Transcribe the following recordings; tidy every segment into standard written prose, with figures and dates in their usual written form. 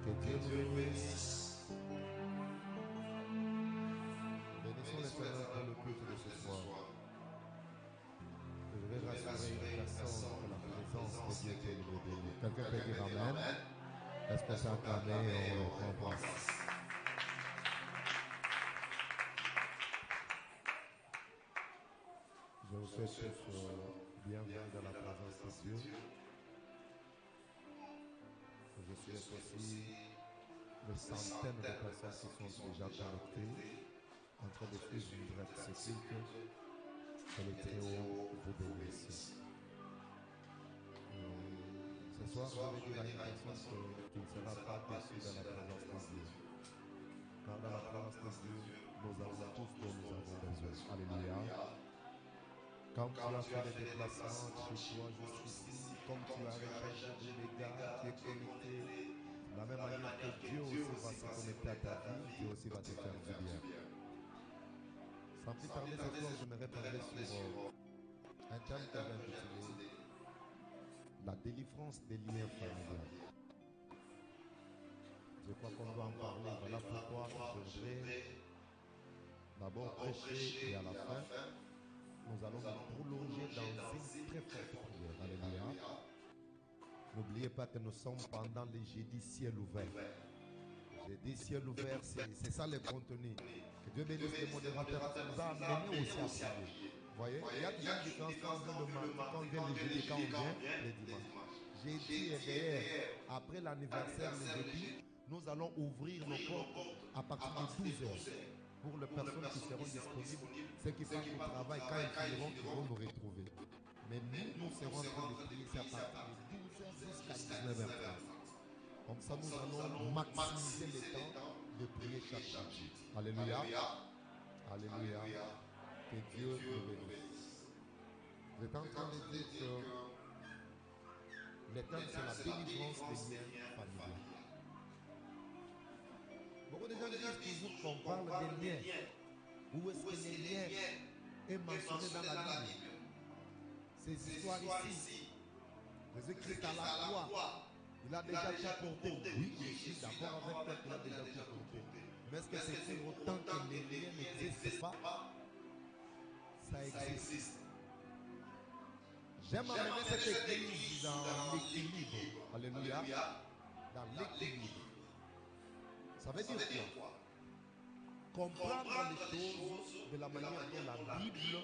Que Dieu nous bénisse. Bénissons l'Éternel pour le culte de ce soir. Je vais rassurer une personne que la présence de Dieu peut nous bénir. Quelqu'un peut dire Amen. Est-ce qu'on peut acclamer et on prend place? Je vous souhaite tous bienvenue dans la présence de Dieu. Je souhaite aussi les centaines de personnes qui sont déjà connectées, en train de suivre une brève ce culte. Que le Très-Haut vous bénisse. Ce soir, je vais dire à une personne qui ne sera pas déçue dans la présence de Dieu. Car dans la présence de Dieu, nous avons tout ce dont nous avons besoin. Alléluia. Quand tu as fait des déplacements chez toi jusqu'ici, comme tu as rechargé des mégas, tu es connecté, de la même manière que Dieu aussi va se connecter à ta vie, Dieu aussi va te faire du bien. Sans plus tarder, ce soir, j'aimerais parler sur un thème que j'ai intitulé la délivrance des liens familiaux. Je crois qu'on doit en parler. Voilà pourquoi je vais d'abord prêcher et à la fin, nous allons nous prolonger dans une très forte prière. Alléluia. N'oubliez pas que nous sommes pendant les jeudis ciel ouvert. Jeudi ciel ouvert, c'est ça le contenu. Que Dieu bénisse les modérateurs qui nous a amenés aussi à prier. Vous voyez, il y a une différence quand on vient le mardi, quand on vient le jeudi, quand on vient le dimanche. Jeudi et derrière, après l'anniversaire le jeudi, nous allons ouvrir nos portes à partir de 12 heures. Pour les personnes qui seront disponibles, ceux qui partent au travail, quand ils finiront, ils vont nous retrouver. Mais nous serons en train de prier à partir de 12 heures jusqu'à 19h30. Comme ça, nous allons maximiser le temps de prier chaque jeudi. Alléluia. Alléluia. Que Dieu nous bénisse. Vous êtes en train de dire que le thème, c'est la délivrance des liens familiaux. Beaucoup de gens disent toujours qu'on parle des liens. Où est-ce que les liens est mentionné dans la Bible? Ces histoires ici. Jésus-Christ à la croix. Il a déjà tout porté. Oui, je suis d'accord avec toi qu'il a déjà tout porté. Mais est-ce que c'est pour autant que les liens n'existent pas? Ça existe. J'aime amener cette église dans l'équilibre. Alléluia. Dans l'équilibre. Ça veut dire quoi? Comprendre les choses de la manière dont la Bible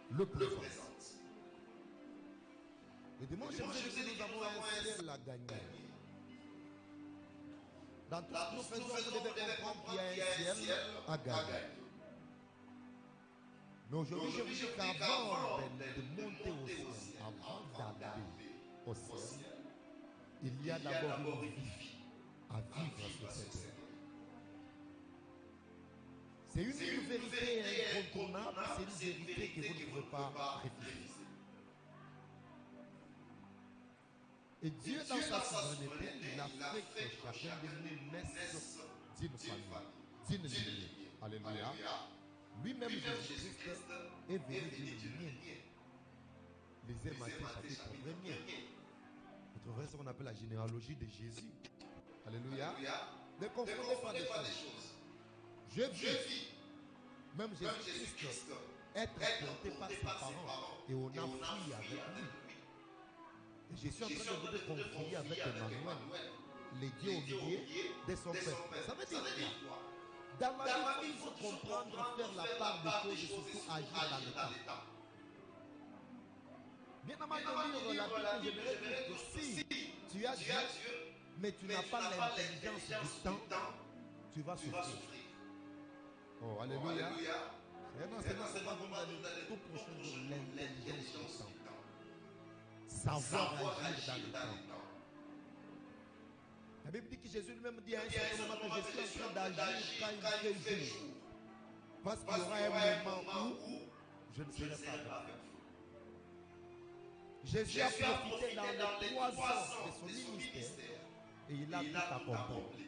le présente. Le dimanche, nous avons un ciel à gagner. Dans tout ce que nous faisons, vous devez comprendre qu'il y a un ciel à gagner. Mais aujourd'hui, je vous dis qu'avant de monter au ciel, avant d'aller au ciel, il y a d'abord une vie à vivre sur cette terre. C'est une vérité incontournable, c'est une vérité que vous ne pouvez pas refuser. Et Dieu, dans sa souveraineté, il a fait que chacun de nous naisse d'une famille, d'une lignée. Alléluia. Lui-même, Jésus-Christ, est venu d'une lignée. Les Matthieu chapitre 1er. Vous trouverez ce qu'on appelle la généalogie de Jésus. Alléluia. Ne confondez pas les choses. Je vis, même Jésus-Christ, être porté par ses parents. Et on a fui avec lui. Et je suis en train de vous confier avec Emmanuel, les dieux au milieu de son père. Ça veut dire quoi? Dans la vie, il faut comprendre, faire la part des choses et surtout agir dans le temps. Bien avant de lire la Bible, j'aimerais dire que si tu as Dieu, mais tu n'as pas l'intelligence du temps, tu vas souffrir. Oh, alléluia. C'est pas vraiment dans tout prochain jour, l'intelligence du temps. Savoir agir dans le temps. La Bible dit que Jésus lui-même dit à un certain moment que je suis en train d'agir quand il fait jour. Parce qu'il y aura un moment où je ne serai pas avec vous. Jésus a profité dans les 3 ans de son ministère et il a tout accompli.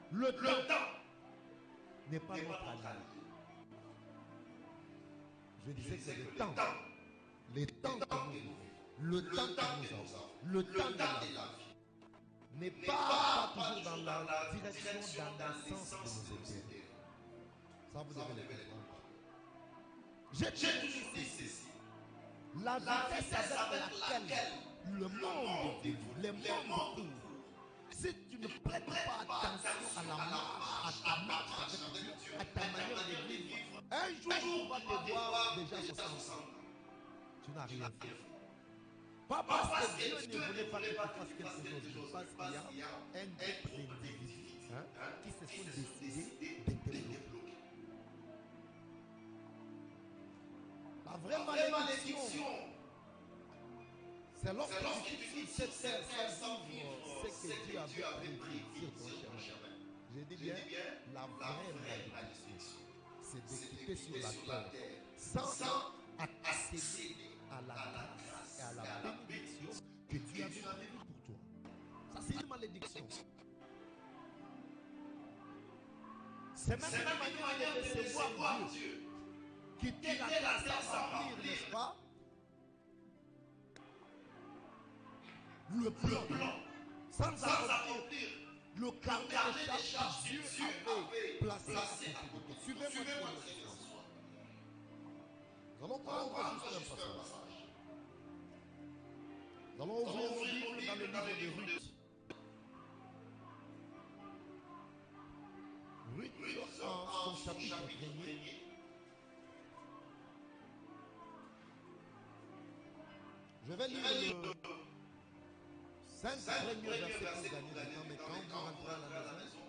Le temps n'est pas notre allié. Je disais que c'est le temps que nous vivons. le temps que nous avons, le temps de la vie, n'est pas toujours dans la direction, dans le sens de nos intérêts. Ça, vous devez le comprendre. J'ai toujours dit ceci. La vitesse avec laquelle le monde évolue, les mondes courent. Si tu ne prêtes pas attention à la marche, à ta marche avec Dieu, à ta manière de vivre, un jour tu vas te voir déjà 60 ans. Tu n'as rien fait. Pas parce que Dieu ne voulait pas que tu fasses quelque chose, parce qu'il y a un groupe d'individus qui se sont décidés de te bloquer. La vraie malédiction, c'est lorsque tu quittes cette terre sans vivre ce que Dieu avait prévu sur ton chemin. Je dis bien, la vraie malédiction, c'est de quitter sur la terre sans accéder à la grâce et à la bénédiction que Dieu avait prévue pour toi. Ça, c'est une malédiction. C'est même une manière de recevoir Dieu. Quitter la terre sans remplir, n'est-ce pas? Le plan, sans accomplir le carnet de charges que Dieu avait placé à côté de toi. Suivez-moi. Nous allons prendre juste un passage. Nous allons ouvrir nos livres dans le livre de Ruth. Ruth, en son chapitre 1er. Je vais lire le 5 premiers versets pour gagner du temps, mais quand vous rentrez à la maison,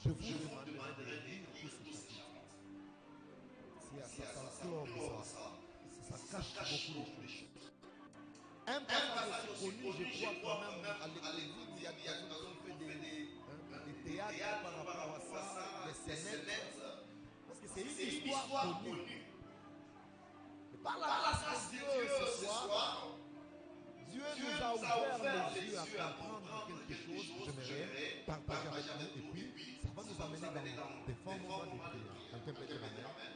je vous demanderai de lire tout ce chapitre. Si ça s'enclore, ça cache beaucoup de choses. Un passage connu, je crois quand même, à l'école, il y a des gens qui ont fait des théâtres par rapport à ça, des scénettes, parce que c'est une histoire connue. Et par la grâce de Dieu ce soir, Dieu nous a ouvert les yeux à comprendre quelque chose que j'aimerais partager avec nous, et puis ça va nous amener dans des formes de prière. Quelqu'un peut dire amen.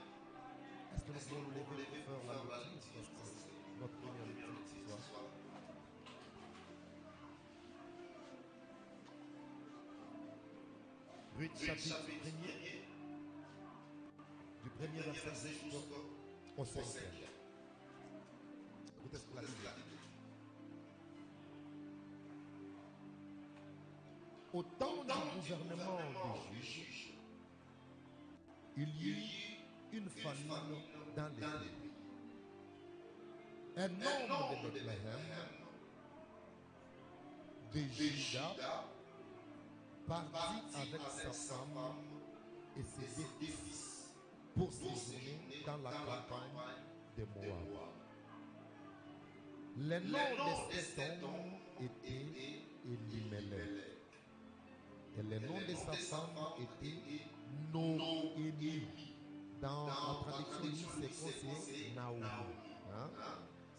Est-ce que nous pouvons nous lever pour faire la lecture? Parce que c'est notre première lecture ce soir. Ruth chapitre 1er, du premier verset jusqu'au 5e. Écoutez ce que la Bible dit. Au temps du gouvernement des juges, il y eut une famine dans les pays. Un homme de Bethléem, de Juda, partit avec sa femme et ses deux fils pour séjourner dans la campagne de Moab. Le nom de cet homme était Elimelech. Et le nom de sa femme était Noémie. Dans la traduction, c'est Naomi.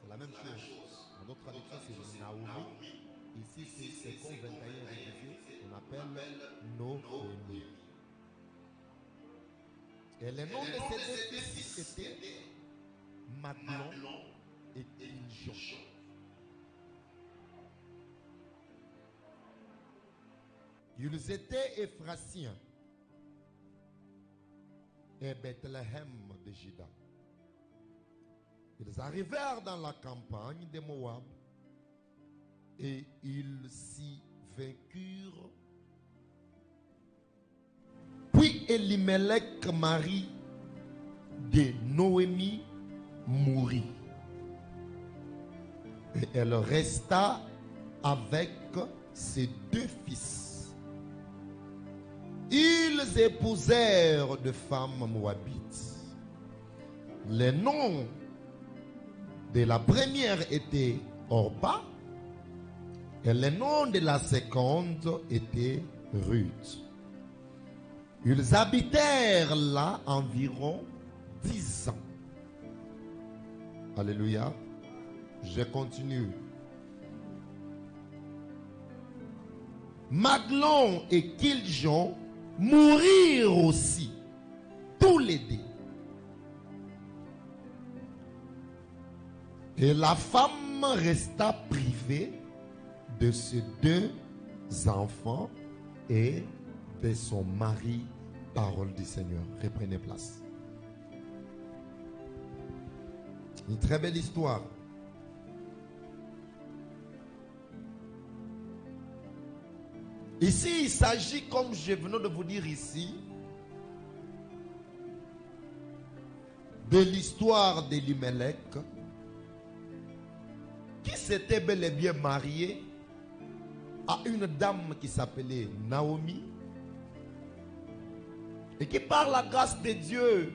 C'est la même chose. Dans notre traduction, c'est Naomi. Ici, c'est comme 21 révisé. On appelle Noémie. Et le nom de ces deux fils était Maglon et Kiljon. Ils étaient Éphrasiens et Bethléem de Juda. Ils arrivèrent dans la campagne de Moab et ils s'y vainquirent. Puis Elimelech, mari de Noémie, mourut. Et elle resta avec ses deux fils. Ils épousèrent de femmes moabites. Le nom de la première était Orpa et le nom de la seconde était Ruth. Ils habitèrent là environ 10 ans. Alléluia. Je continue. Maglon et Kiljon mourirent aussi, tous les deux. Et la femme femme resta privée de ses 2 enfants et de son mari. Parole du Seigneur. Reprenez place. Une très belle histoire. Ici, il s'agit, comme je venais de vous dire ici, de l'histoire d'Elimelech, qui s'était bel et bien marié à une dame qui s'appelait Naomi, et qui par la grâce de Dieu,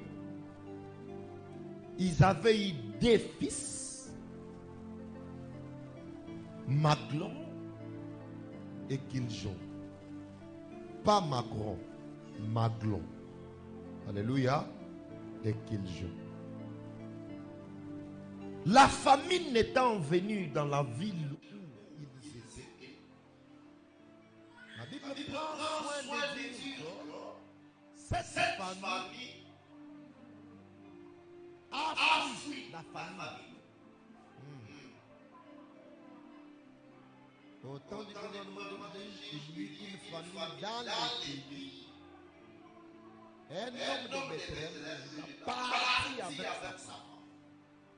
ils avaient eu 2 fils, Maglon et Kiljon. Pas Macron, Maglon. Alléluia. Et Kiljon. La famine étant venue dans la ville où ils étaient, la Bible prend soin de dire que cette famille a fui la famille. Au temps du gouvernement de Jésus, il y eut une famille dans le pays. Un homme de Bethléem est parti avec sa femme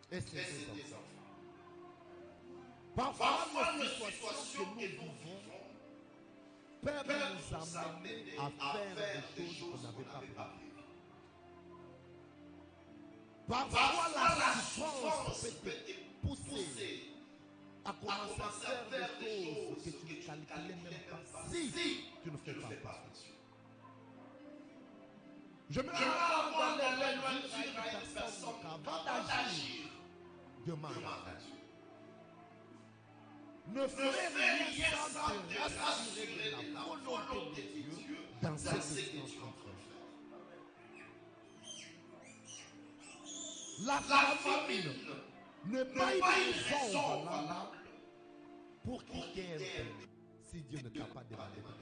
et ses 2 enfants. Parfois, les situations que nous vivons peuvent nous amener à faire des choses qu'on n'avait pas prévues. Parfois, la souffrance peut te pousser à commencer à faire des choses que tu ne calculais même pas si tu ne fais pas attention. Je me rends dans les mains d'une personne qu'avant d'agir, demande à Dieu. Ne fais rien sans te rassurer de la volonté de Dieu dans cette situation. La famine n'est pas une raison valable pour quitter un pays si Dieu ne t'a pas demandé de le faire.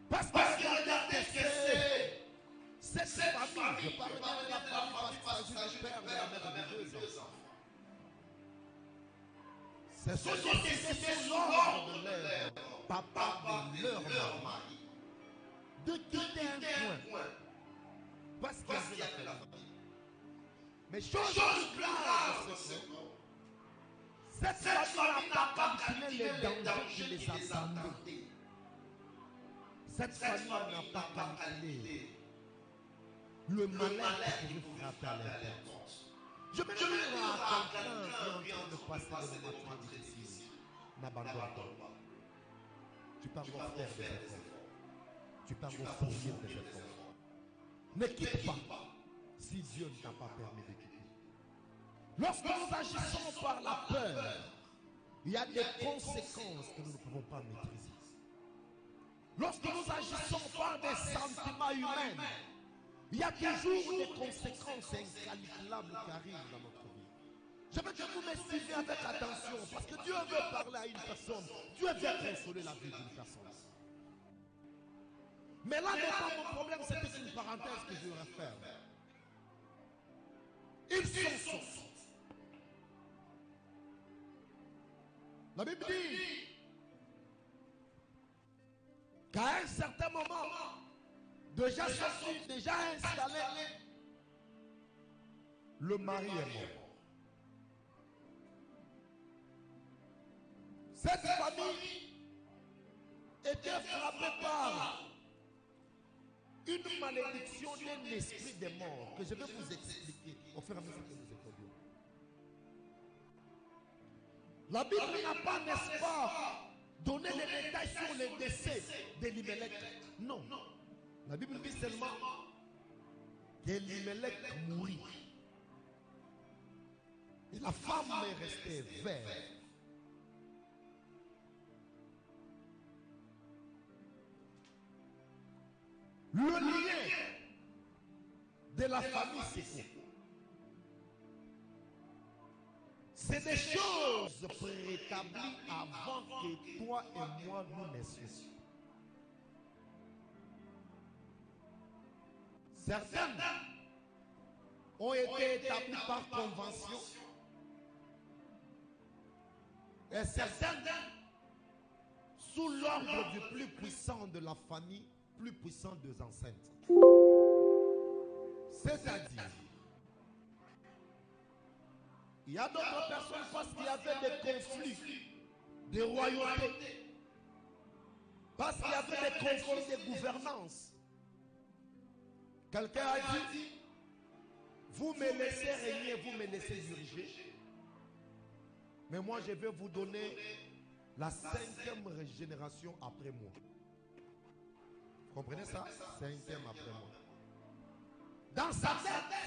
Parce que regardez que c'est cette famille. Je parle de la famille parce qu'il s'agit du père, de la mère et de 2 enfants. Ce sont décidés sous l'ordre de leur papa, de leur mari, de quitter un coin. Parce qu'il y avait la famille. Mais chose plus grave, c'est que cette famille n'a pas calculé les dangers qui les attendaient. Cette famille n'a pas calculé le malheur qui pouvait frapper à l'encontre. Je me demande à quelqu'un qui est en train de passer des moments difficiles. N'abandonne pas. Tu peux encore faire des efforts. Tu peux encore fournir des efforts. Ne quitte pas si Dieu ne t'a pas permis de quitter. Lorsque nous agissons par la peur, il y a des conséquences que nous ne pouvons pas maîtriser. Lorsque nous agissons par des sentiments humains, il y a toujours des conséquences incalculables qui arrivent dans notre vie. Je veux que vous me suivez avec attention, parce que Dieu veut parler à une personne. Dieu veut consoler la vie d'une personne. Mais là n'est pas mon problème, c'était une parenthèse que je voudrais faire. Ils sont sortis. La Bible dit qu'à un certain moment, déjà sorti, déjà installé, le mari est mort. Cette famille était frappée par une malédiction d'un esprit de mort que je vais vous expliquer au fur et à mesure que nous étudions. La Bible n'a pas, n'est-ce pas, donné les détails sur les décès d'Elimelech. Non. La Bible dit seulement qu'Elimelech mourit. Et la femme est restée veuve. Le lien de la famille, c'est quoi? C'est des choses préétablies avant que toi et moi nous naissions. Certaines ont été établis par convention. Et certaines sous l'ordre du plus puissant de la famille, plus puissant des enceintes. C'est-à-dire, il y a d'autres personnes parce qu'il y avait des conflits de royauté, parce qu'il y avait des conflits de gouvernance. Quelqu'un a dit, vous me laissez régner, vous me laissez diriger. Mais moi je vais vous donner la 5e génération après moi. Vous comprenez ça? 5e après moi. Dans sa tête,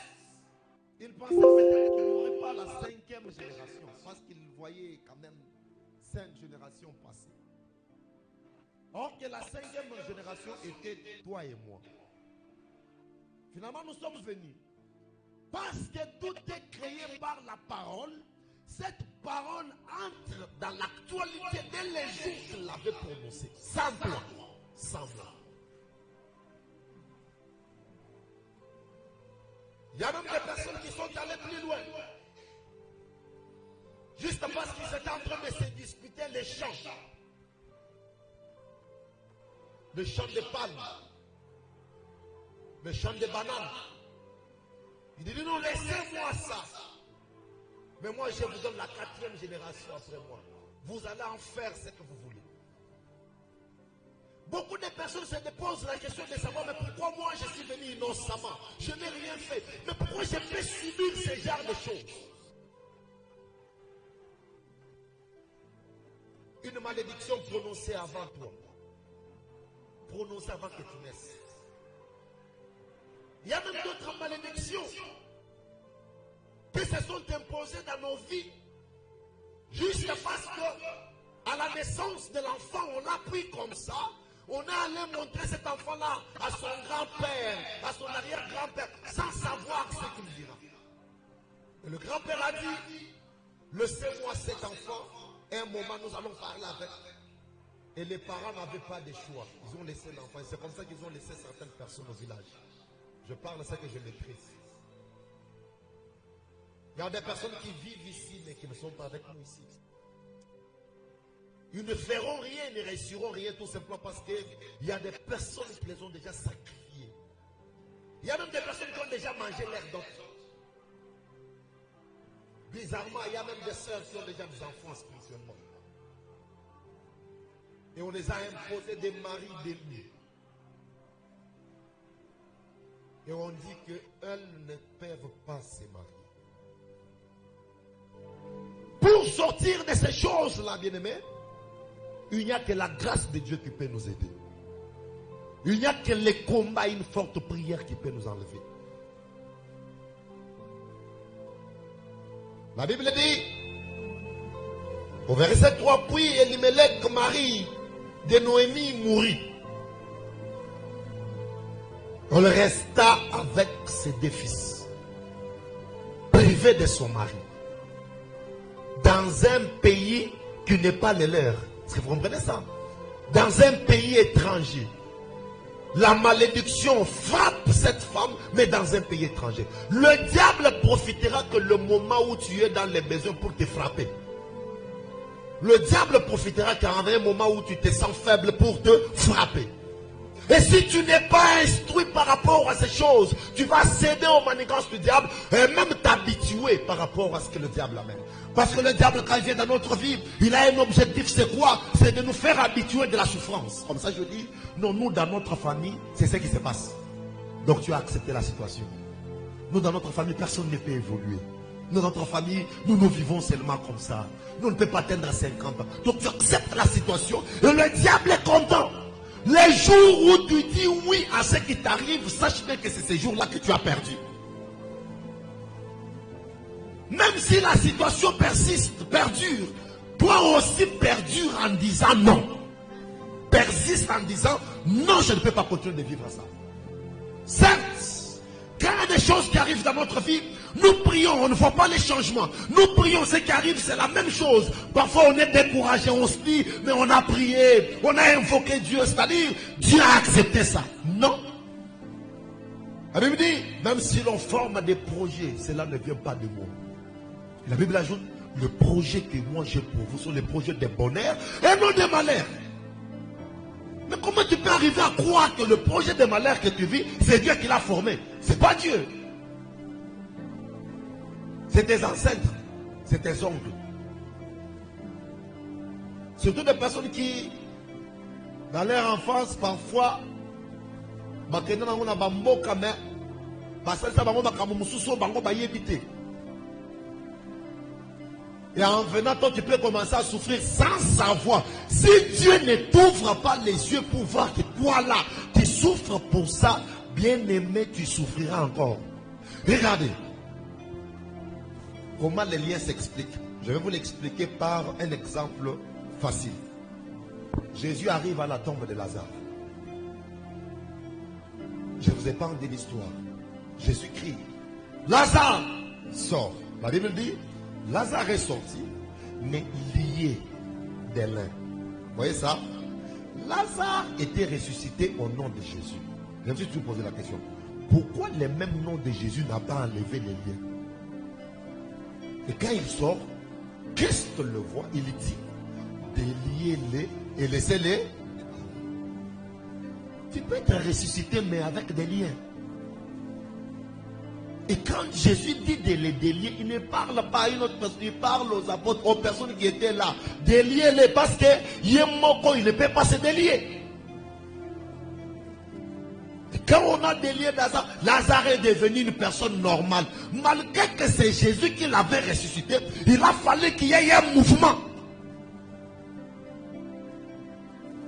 il pensait peut-être qu'il n'y aurait pas la 5e génération, parce qu'il voyait quand même 5 générations passer. Or que la 5e génération était toi et moi. Finalement, nous sommes venus. Parce que tout est créé par la parole, cette parole entre dans l'actualité dès les jours qu'il l'avait prononcée. Sans blanc. Sans blanc. Il y a même des personnes qui sont allées plus loin. Juste parce qu'ils étaient en train de se disputer les champs. Le champ de palmes. Le champ de bananes. Il dit non, laissez-moi ça. Mais moi je vous donne la 4e génération après moi. Vous allez en faire ce que vous voulez. Beaucoup de personnes se posent la question de savoir, mais pourquoi moi je suis venu innocemment? Je n'ai rien fait. Mais pourquoi je peux subir ce genre de choses? Une malédiction prononcée avant toi. Prononcée avant que tu naisses. Il y a même d'autres malédictions qui se sont imposées dans nos vies. Juste parce que à la naissance de l'enfant, on a pris comme ça. On est allé montrer cet enfant-là à son grand-père, à son arrière-grand-père, sans savoir ce qu'il dira. Et le grand-père a dit, laissez-moi cet enfant, et un moment nous allons parler avec. Et les parents n'avaient pas de choix. Ils ont laissé l'enfant. C'est comme ça qu'ils ont laissé certaines personnes au village. Je parle de ça que je maîtrise. Il y a des personnes qui vivent ici, mais qui ne sont pas avec nous ici. Ils ne feront rien, ils ne réussiront rien, tout simplement parce qu'il y a des personnes qui les ont déjà sacrifiées. Il y a même des personnes qui ont déjà mangé l'air d'autres. Bizarrement, il y a même des sœurs qui ont déjà des enfants spirituellement. Et on les a imposés des maris d'ennemis. Et on dit qu'elles ne peuvent pas se marier. Pour sortir de ces choses-là, bien-aimés, il n'y a que la grâce de Dieu qui peut nous aider. Il n'y a que les combats et une forte prière qui peut nous enlever. La Bible dit, au verset 3, puis Elimelech, mari de Noémie, mourut. On resta avec ses deux fils, privé de son mari, dans un pays qui n'est pas le leur. Est-ce que vous comprenez ça? Dans un pays étranger. La malédiction frappe cette femme, mais dans un pays étranger. Le diable profitera que le moment où tu es dans les besoins pour te frapper. Le diable profitera qu'à un moment où tu te sens faible pour te frapper. Et si tu n'es pas instruit par rapport à ces choses, tu vas céder aux manigances du diable et même t'habituer par rapport à ce que le diable amène. Parce que le diable, quand il vient dans notre vie, il a un objectif, c'est quoi? C'est de nous faire habituer de la souffrance. Comme ça je dis, non, nous dans notre famille, c'est ce qui se passe. Donc tu as accepté la situation. Nous dans notre famille, personne ne peut évoluer. Nous dans notre famille, nous vivons seulement comme ça. Nous ne pouvons pas atteindre 50 ans. Donc tu acceptes la situation et le diable est content. Les jours où tu dis oui à ce qui t'arrive, sache bien que c'est ces jours-là que tu as perdu. Même si la situation persiste, perdure, toi aussi perdure en disant non. Persiste en disant non, je ne peux pas continuer de vivre ça. Certes, quand il y a des choses qui arrivent dans notre vie, nous prions, on ne voit pas les changements. Nous prions, ce qui arrive, c'est la même chose. Parfois, on est découragé, on se dit, mais on a prié, on a invoqué Dieu, c'est-à-dire, Dieu a accepté ça. Non. La Bible dit, même si l'on forme des projets, cela ne vient pas de moi. Et la Bible ajoute, le projet que moi j'ai pour vous sont les projets de bonheur et non de malheur. Mais comment tu peux arriver à croire que le projet de malheur que tu vis, c'est Dieu qui l'a formé? C'est pas Dieu. C'est tes ancêtres, c'est tes oncles. Surtout des personnes qui, dans leur enfance, parfois, et en venant, toi, tu peux commencer à souffrir sans savoir. Si Dieu ne t'ouvre pas les yeux pour voir que toi là, tu souffres pour ça, bien aimé, tu souffriras encore. Regardez comment les liens s'expliquent. Je vais vous l'expliquer par un exemple facile. Jésus arrive à la tombe de Lazare. Je vous épargne de l'histoire. Jésus crie, Lazare, sort. La Bible dit, Lazare est sorti, mais lié des lins. Vous voyez ça? Lazare était ressuscité au nom de Jésus. Je me suis toujours posé la question. Pourquoi le même nom de Jésus n'a pas enlevé les liens? Et quand il sort, Christ le voit, il dit, déliez-les et laissez-les. Tu peux être ressuscité, mais avec des liens. Et quand Jésus dit de les délier, il ne parle pas à une autre personne, il parle aux apôtres, aux personnes qui étaient là. Déliez-les parce que il ne peut pas se délier. Et quand on a délié Lazare, Lazare est devenu une personne normale. Malgré que c'est Jésus qui l'avait ressuscité, il a fallu qu'il y ait un mouvement.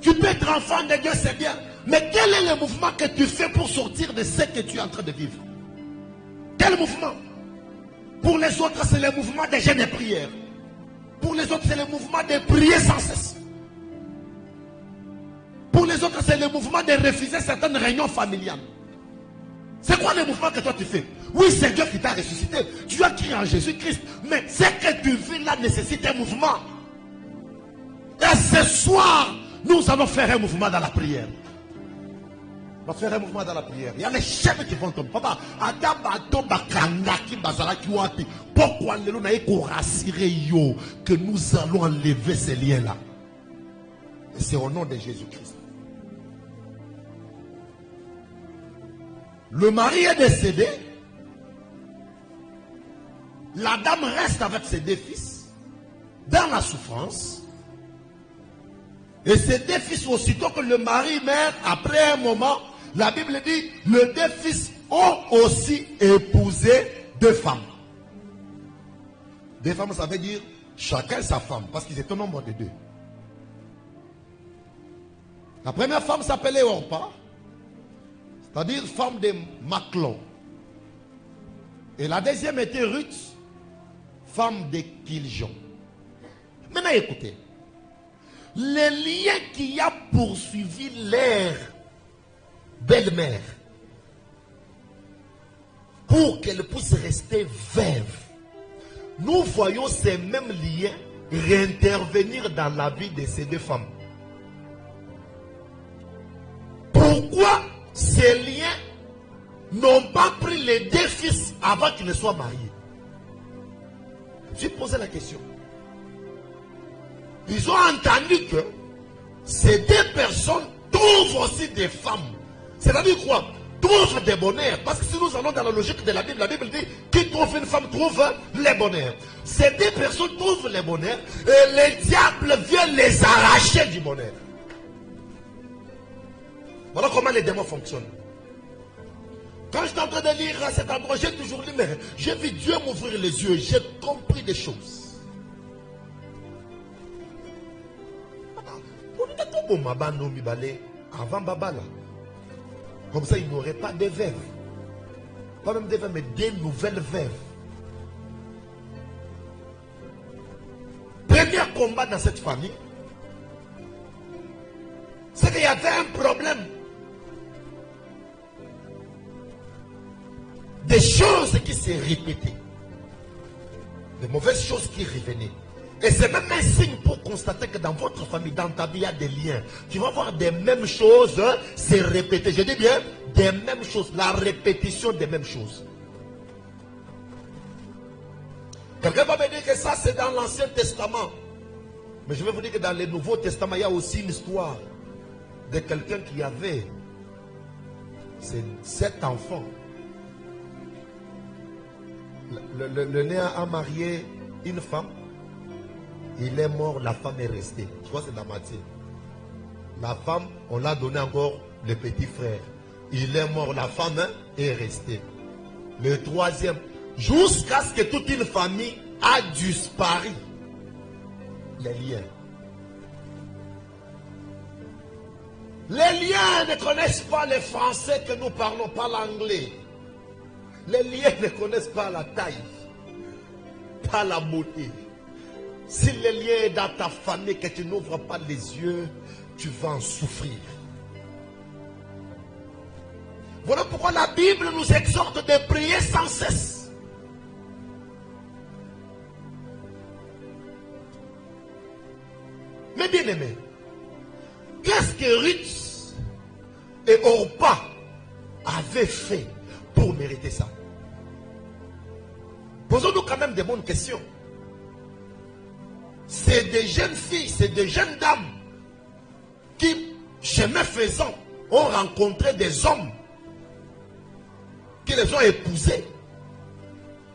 Tu peux être enfant de Dieu, c'est bien. Mais quel est le mouvement que tu fais pour sortir de ce que tu es en train de vivre? Quel mouvement? Pour les autres, c'est le mouvement des jeûnes et prières. Pour les autres, c'est le mouvement de prier sans cesse. Pour les autres, c'est le mouvement de refuser certaines réunions familiales. C'est quoi le mouvement que toi tu fais? Oui, c'est Dieu qui t'a ressuscité. Tu as crié en Jésus-Christ. Mais ce que tu vis là nécessite un mouvement. Et ce soir, nous allons faire un mouvement dans la prière. On va faire un mouvement dans la prière. Il y a les chefs qui vont tomber. Papa, pourquoi que nous allons enlever ces liens-là? Et c'est au nom de Jésus-Christ. Le mari est décédé. La dame reste avec ses deux fils dans la souffrance. Et ces deux fils, aussitôt que le mari meurt, après un moment, la Bible dit, les deux fils ont aussi épousé deux femmes. Deux femmes, ça veut dire chacun sa femme, parce qu'ils étaient au nombre de deux. La première femme s'appelait Orpa, c'est-à-dire femme de Maclon. Et la deuxième était Ruth, femme de Kiljon. Maintenant écoutez, les liens qui a poursuivi leur belle-mère pour qu'elle puisse rester veuve, nous voyons ces mêmes liens réintervenir dans la vie de ces deux femmes. Pourquoi ces liens n'ont pas pris les deux fils avant qu'ils ne soient mariés? Je me suis posé la question. Ils ont entendu que ces deux personnes trouvent aussi des femmes. C'est-à-dire quoi? Trouvent des bonheurs. Parce que si nous allons dans la logique de la Bible dit qui trouve une femme trouve les bonheurs. Ces deux personnes trouvent les bonheurs et le diable vient les arracher du bonheur. Voilà comment les démons fonctionnent. Quand je suis en train de lire cet endroit, j'ai toujours dit, mais j'ai vu Dieu m'ouvrir les yeux, j'ai compris des choses. Avant Babala, comme ça il n'aurait pas de veuves, pas même des veuves, mais des nouvelles veuves. Premier combat dans cette famille, c'est qu'il y avait un problème. Des choses qui se répétaient, des mauvaises choses qui revenaient. Et c'est même un signe pour constater que dans votre famille, dans ta vie, il y a des liens. Tu vas voir des mêmes choses se répéter. Je dis bien, des mêmes choses. La répétition des mêmes choses. Quelqu'un va me dire que ça, c'est dans l'Ancien Testament. Mais je vais vous dire que dans le Nouveau Testament, il y a aussi une histoire de quelqu'un qui avait 7 enfants. Le néant a marié une femme. Il est mort, la femme est restée. Je crois que c'est dans Matthieu. La femme, on l'a donné encore le petit frère. Il est mort, la femme est restée. Le troisième, jusqu'à ce que toute une famille a disparu. Les liens. Les liens ne connaissent pas les Français que nous parlons, pas l'anglais. Les liens ne connaissent pas la taille, pas la beauté. Si le lien est dans ta famille, que tu n'ouvres pas les yeux, tu vas en souffrir. Voilà pourquoi la Bible nous exhorte de prier sans cesse. Mais bien aimé, qu'est-ce que Ruth et Orpa avaient fait pour mériter ça? Posons-nous quand même des bonnes questions. C'est des jeunes filles, c'est des jeunes dames qui, chemin faisant, ont rencontré des hommes qui les ont épousés.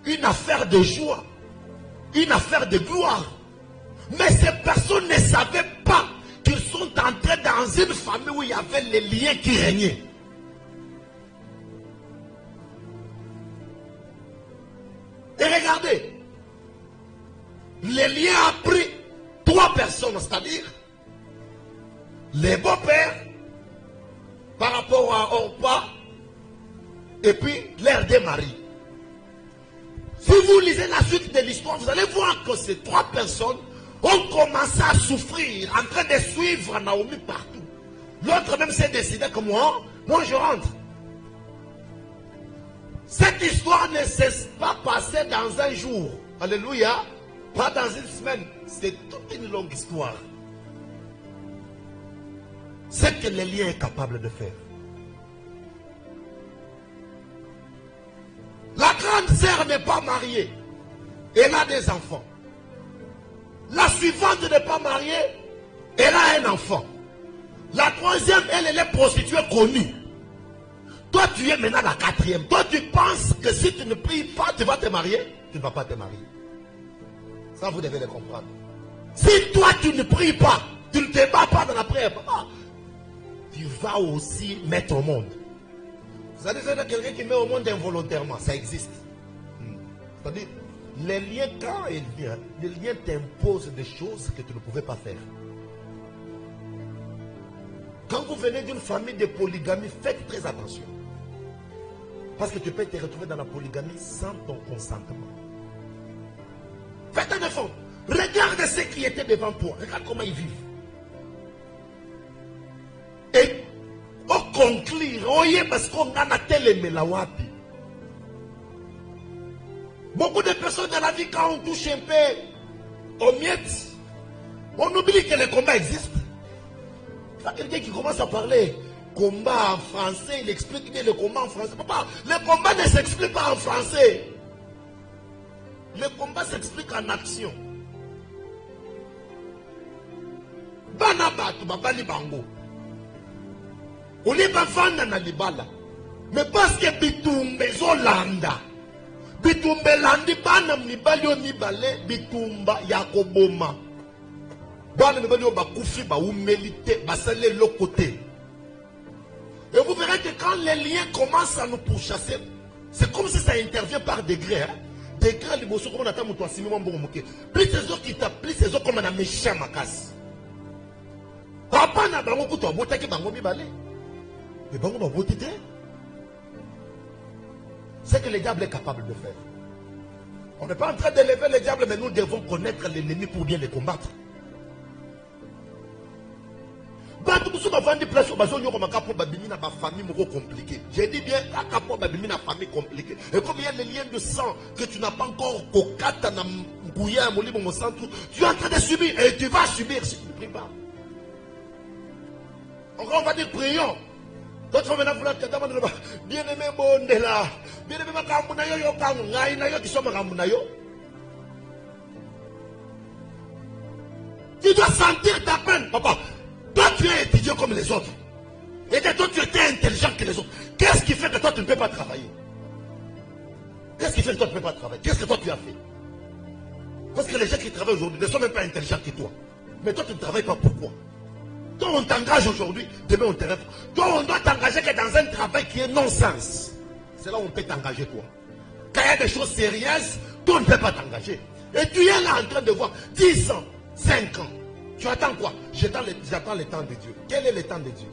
Une affaire de joie, une affaire de gloire. Mais ces personnes ne savaient pas qu'ils sont entrés dans une famille où il y avait les liens qui régnaient. Et regardez, les liens ont pris 3 personnes, c'est-à-dire les beaux-pères par rapport à Orpa et puis leurs 2 maris. Si vous lisez la suite de l'histoire, vous allez voir que ces 3 personnes ont commencé à souffrir, en train de suivre Naomi partout. L'autre même s'est décidé que moi je rentre. Cette histoire ne s'est pas passée dans un jour. Alléluia. Pas dans une semaine. C'est toute une longue histoire. C'est que le lien est capable de faire. La grande sœur n'est pas mariée. Elle a des enfants. La suivante n'est pas mariée. Elle a un enfant. La troisième, elle est prostituée connue. Toi, tu es maintenant la 4e. Toi, tu penses que si tu ne pries pas, tu vas te marier? Tu ne vas pas te marier. Ça, vous devez le comprendre. Si toi, tu ne pries pas, tu ne te bats pas dans la prière, tu vas aussi mettre au monde. Vous allez dire quelqu'un qui met au monde involontairement. Ça existe. C'est-à-dire, les liens, quand ils viennent, les liens t'imposent des choses que tu ne pouvais pas faire. Quand vous venez d'une famille de polygamie, faites très attention. Parce que tu peux te retrouver dans la polygamie sans ton consentement. Faites un effort. Regarde ceux qui étaient devant toi. Regarde comment ils vivent. Et au conclure, parce qu'on a tel wapi. Beaucoup de personnes dans la vie, quand on touche un peu aux miettes, on oublie que le combat existe. Il y a quelqu'un qui commence à parler combat en français, il explique bien le combat en français. Papa, le combat ne s'explique pas en français. Le combat s'explique en action. Banabatu babali bango. Oli bavanda na libala. Mais parce que bitumbe zolanda. Bitumbe landi bana mibali o mibale bitumba yakoboma. Bana mibali o bakufi ba humilité basale le côté. Et vous verrez que quand les liens commencent à nous pourchasser, c'est comme si ça intervient par degrés. Hein? Degrés, les comme on attend mon toit, plus ces autres qui tapent, plus ces autres comme on a méchant ma casse. Papa n'a pas beaucoup de beauté qui m'a mis balé. Mais bon, on a beauté. C'est que le diable est capable de faire. On n'est pas en train d'élever le diable, mais nous devons connaître l'ennemi pour bien le combattre. J'ai dit bien, famille compliquée. Et comme il y a les liens de sang que tu n'as pas encore tu es en train de subir et tu vas subir si tu ne pries pas. Encore on va dire prions. D'autres vont maintenant te demander, bien-aimé Bondela, bien-aimé Makamunayo, Yokangaïnayo, qui sont Makamunayo. Tu dois sentir ta peine, papa. Toi, tu es étudiant comme les autres. Et que toi, tu étais intelligent que les autres. Qu'est-ce qui fait que toi, tu ne peux pas travailler? Qu'est-ce qui fait que toi, tu ne peux pas travailler? Qu'est-ce que toi, tu as fait? Parce que les gens qui travaillent aujourd'hui ne sont même pas intelligents que toi. Mais toi, tu ne travailles pas. Pourquoi? Toi, on t'engage aujourd'hui, demain, on te rêve. Toi, on doit t'engager que dans un travail qui est non-sens. C'est là où on peut t'engager, toi. Quand il y a des choses sérieuses, toi, on ne peut pas t'engager. Et tu es là en train de voir 10 ans, 5 ans. Tu attends quoi? J'attends le temps de Dieu. Quel est le temps de Dieu?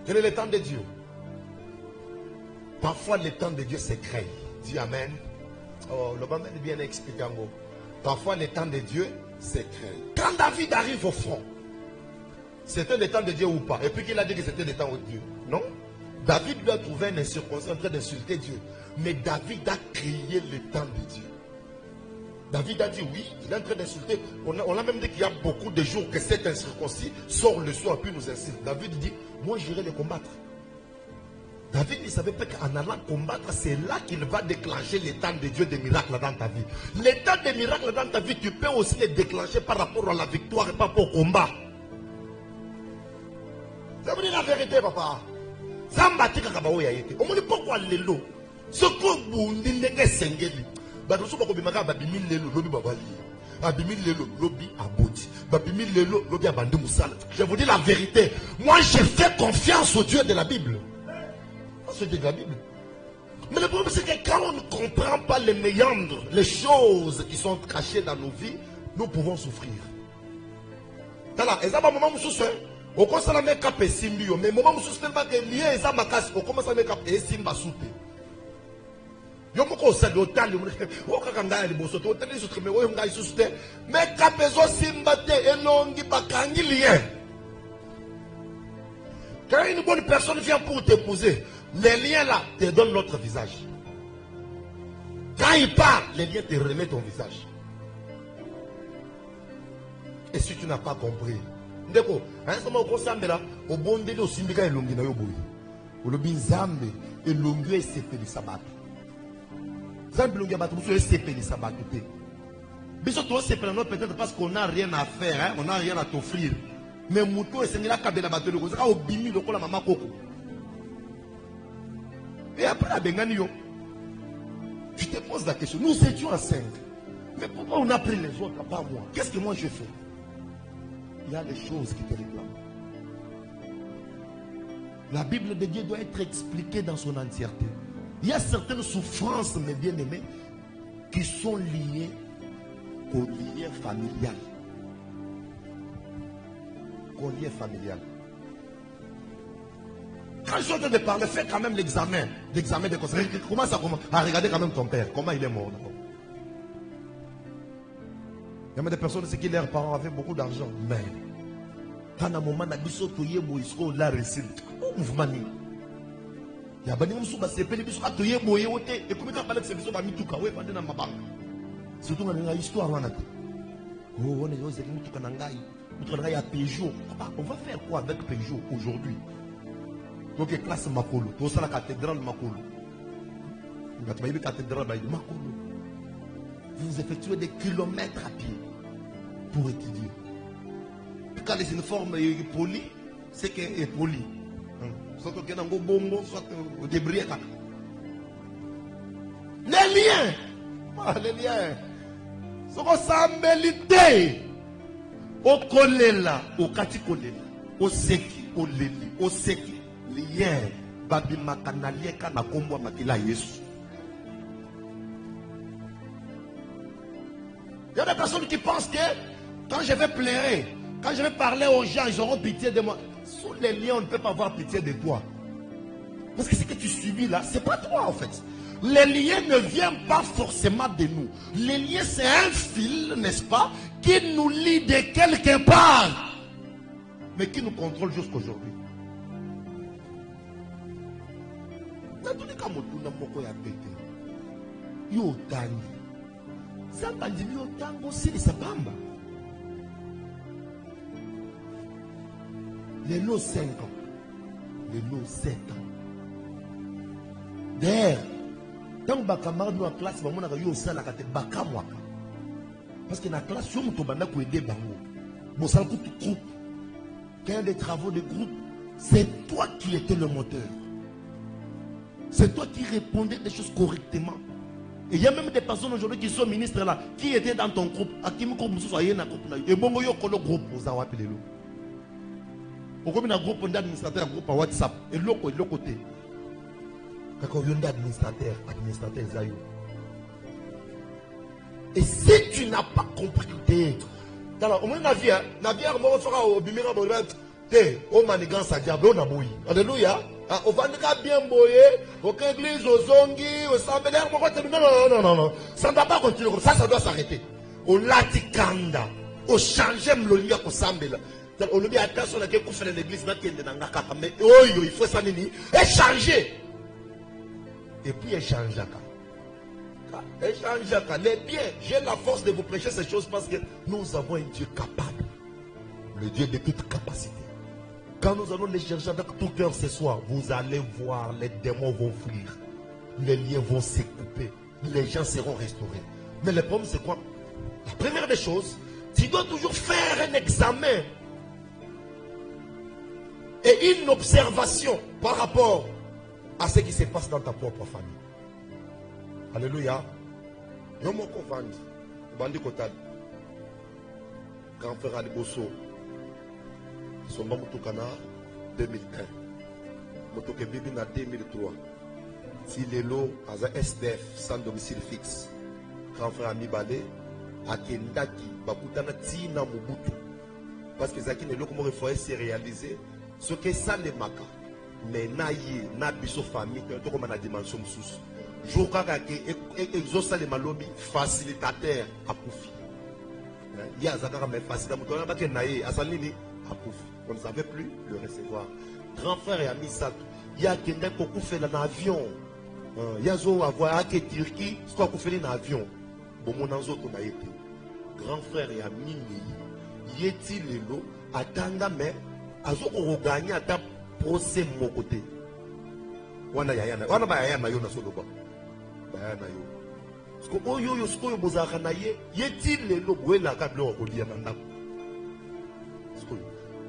Quel est le temps de Dieu? Parfois, le temps de Dieu s'écrit. Dis Amen. Oh, le moment est bien expliqué en gros. Parfois, le temps de Dieu s'écrit. Quand David arrive au front, c'était le temps de Dieu ou pas? Et puis qu'il a dit que c'était le temps de Dieu. Non? David lui a trouvé un incirconcis en train d'insulter Dieu. Mais David a crié le temps de Dieu. David a dit oui, il est en train d'insulter. On a même dit qu'il y a beaucoup de jours que cet incirconcis sort le soir puis nous insulte. David dit, moi j'irai les combattre. David ne savait pas qu'en allant combattre, c'est là qu'il va déclencher les temps de Dieu des miracles dans ta vie. Les temps des miracles dans ta vie, tu peux aussi les déclencher par rapport à la victoire et pas pour le combat. Ça veut dire la vérité, papa. Ça m'a dit que on me dit pourquoi les lots. Ce qu'on vous dit, les sengeli. Je vous dis la vérité. Moi, je fais confiance au Dieu de la Bible. C'est de la Bible. Mais le problème, c'est que quand on ne comprend pas les méandres, les choses qui sont cachées dans nos vies, nous pouvons souffrir. Voilà, et ça va moment où on commence à mettre cap et simbio, mais moment où c'est pas que lié et ça m'a cassé, on commence à mettre cap et simba soupe. Yo moko sa l'hôtel, o kakanga li boso to tele soutre mais o ngai souste, mais cap et zo simba te elongi bakangi lien. Quand une bonne personne vient pour t'épouser, les liens là te donnent l'autre visage. Quand il part, les liens te remettent ton visage. Et si tu n'as pas compris, ndeko, un moment au Sambe là, au bon délai au syndicat et l'ongi na yo boy. Au lobby Zambe et l'ongi est séparé de sabat. Zambe l'ongi a battu sur séparé de sabat. Bisous toi séparé non peut-être parce qu'on n'a rien à faire, hein? On n'a rien à t'offrir. Mais Mouto et Sengila Kabela battu le Rosa au bimi de la maman Coco. Et après la Benganio, tu te poses la question. Nous étions à 5. Mais pourquoi on a pris les autres, pas moi? Qu'est-ce que moi je fais? Il y a des choses qui te réclament. La Bible de Dieu doit être expliquée dans son entièreté. Il y a certaines souffrances, mes bien-aimés, qui sont liées au lien familial. Au lien familial. Quand je suis en train de parler, fais quand même l'examen de conseil. Commence à regarder quand même ton père. Comment il est mort d'abord. Il y a des personnes qui leurs parents avaient beaucoup d'argent. Mais quand à un moment où la réussite, au mouvement, il y a des gens qui se payent des et comme quand on se fait tout cas, surtout dans l'histoire. On va faire quoi avec Peugeot aujourd'hui? Donc, classe Makolo, tout ça la cathédrale Makolo. La cathédrale Makolo. Vous effectuez des kilomètres à pied pour étudier. Quand les uniformes sont polis, c'est qu'elle est poli. Soit qu'il y a un bonbon, soit au débris. Les liens. Les liens. Ce qu'on s'embellité. Au kolela, au kati kolela, au seki, au leli, au seki. Lien, babi makanalien kana kombo makila Yesu. Il y a des personnes qui pensent que quand je vais pleurer, quand je vais parler aux gens, ils auront pitié de moi. Sous les liens, on ne peut pas avoir pitié de toi. Parce que ce que tu subis là, c'est pas toi en fait. Les liens ne viennent pas forcément de nous. Les liens, c'est un fil, n'est-ce pas, qui nous lie de quelque part, mais qui nous contrôle jusqu'aujourd'hui. yo tangi. Ça bandi yo tango c'est les sabamba. Les lots 5 ans. Les lots 7 ans. D'ailleurs, tant que camarade nous en classe, on a eu ça la carte bakamwa. Parce que dans la classe, on a aider bango. Bon, ça coûte groupe. Quand il y a des travaux de groupe, c'est toi qui étais le moteur. C'est toi qui répondais des choses correctement. Et il y a même des personnes aujourd'hui qui sont ministres là, qui étaient dans ton groupe. À qui me groupe et bon, yo le groupe aux awapelelo. Au comme un groupe d'administrateurs, un groupe à WhatsApp, et l'autre côté. Quand il y a un administrateur, Zayo. Et si tu n'as pas compris, au moins la vie, on fera au bimira, au manigan sa diable, on a bouilli. Alléluia. Au vandika bien boyé, au église, au zongi, au sambelaire, non. Ça ne va pas continuer comme ça, ça doit s'arrêter. Au latikanda, au changer mlolia au sambela. Au lieu attention à ce qu'on fait l'église, mais il faut ça nini, échanger. Et puis échanger. Les biens, j'ai la force de vous prêcher ces choses parce que nous avons un Dieu capable, le Dieu de toute capacité. Quand nous allons les chercher avec tout cœur ce soir, vous allez voir, les démons vont fuir, les liens vont se couper, les gens seront restaurés. Mais le problème c'est quoi? La première des choses, tu dois toujours faire un examen et une observation par rapport à ce qui se passe dans ta propre famille. Alléluia. Yomoko Vandi, Bandi Kotad, grand frère Aliboso, son nom Moutoukana 2001, Moutouké Bibi na 2003, Tilelo Aza SDF sans domicile fixe, grand frère Amibale, Akendaki, Bakutana Tina Mobutu, parce que Zaki Nelo comme il s'est réalisé, ce que ça les maka, mais naïe, na biso famille, comme on a dimension sous. Jouka exauce les malobi facilitateur à Koufi. Il y a Zakara mais facilitateur on ne savait plus le recevoir. Grand frère et ami Satou. Il y a quelqu'un qui fait dans l'avion. Il y a zo avoir que Turquie, soit qu'on fait dans l'avion. Bon mon anzo qu'on a été. Grand frère et ami Yeti Lelo atanga mais azo qu'on gagne à ta procès mon côté. Wana yayana bayana yo na solo ba. Bayana yo. Sko yo sko yo bozaka na ye Yeti Lelo boela ka blo ko lia na ndako.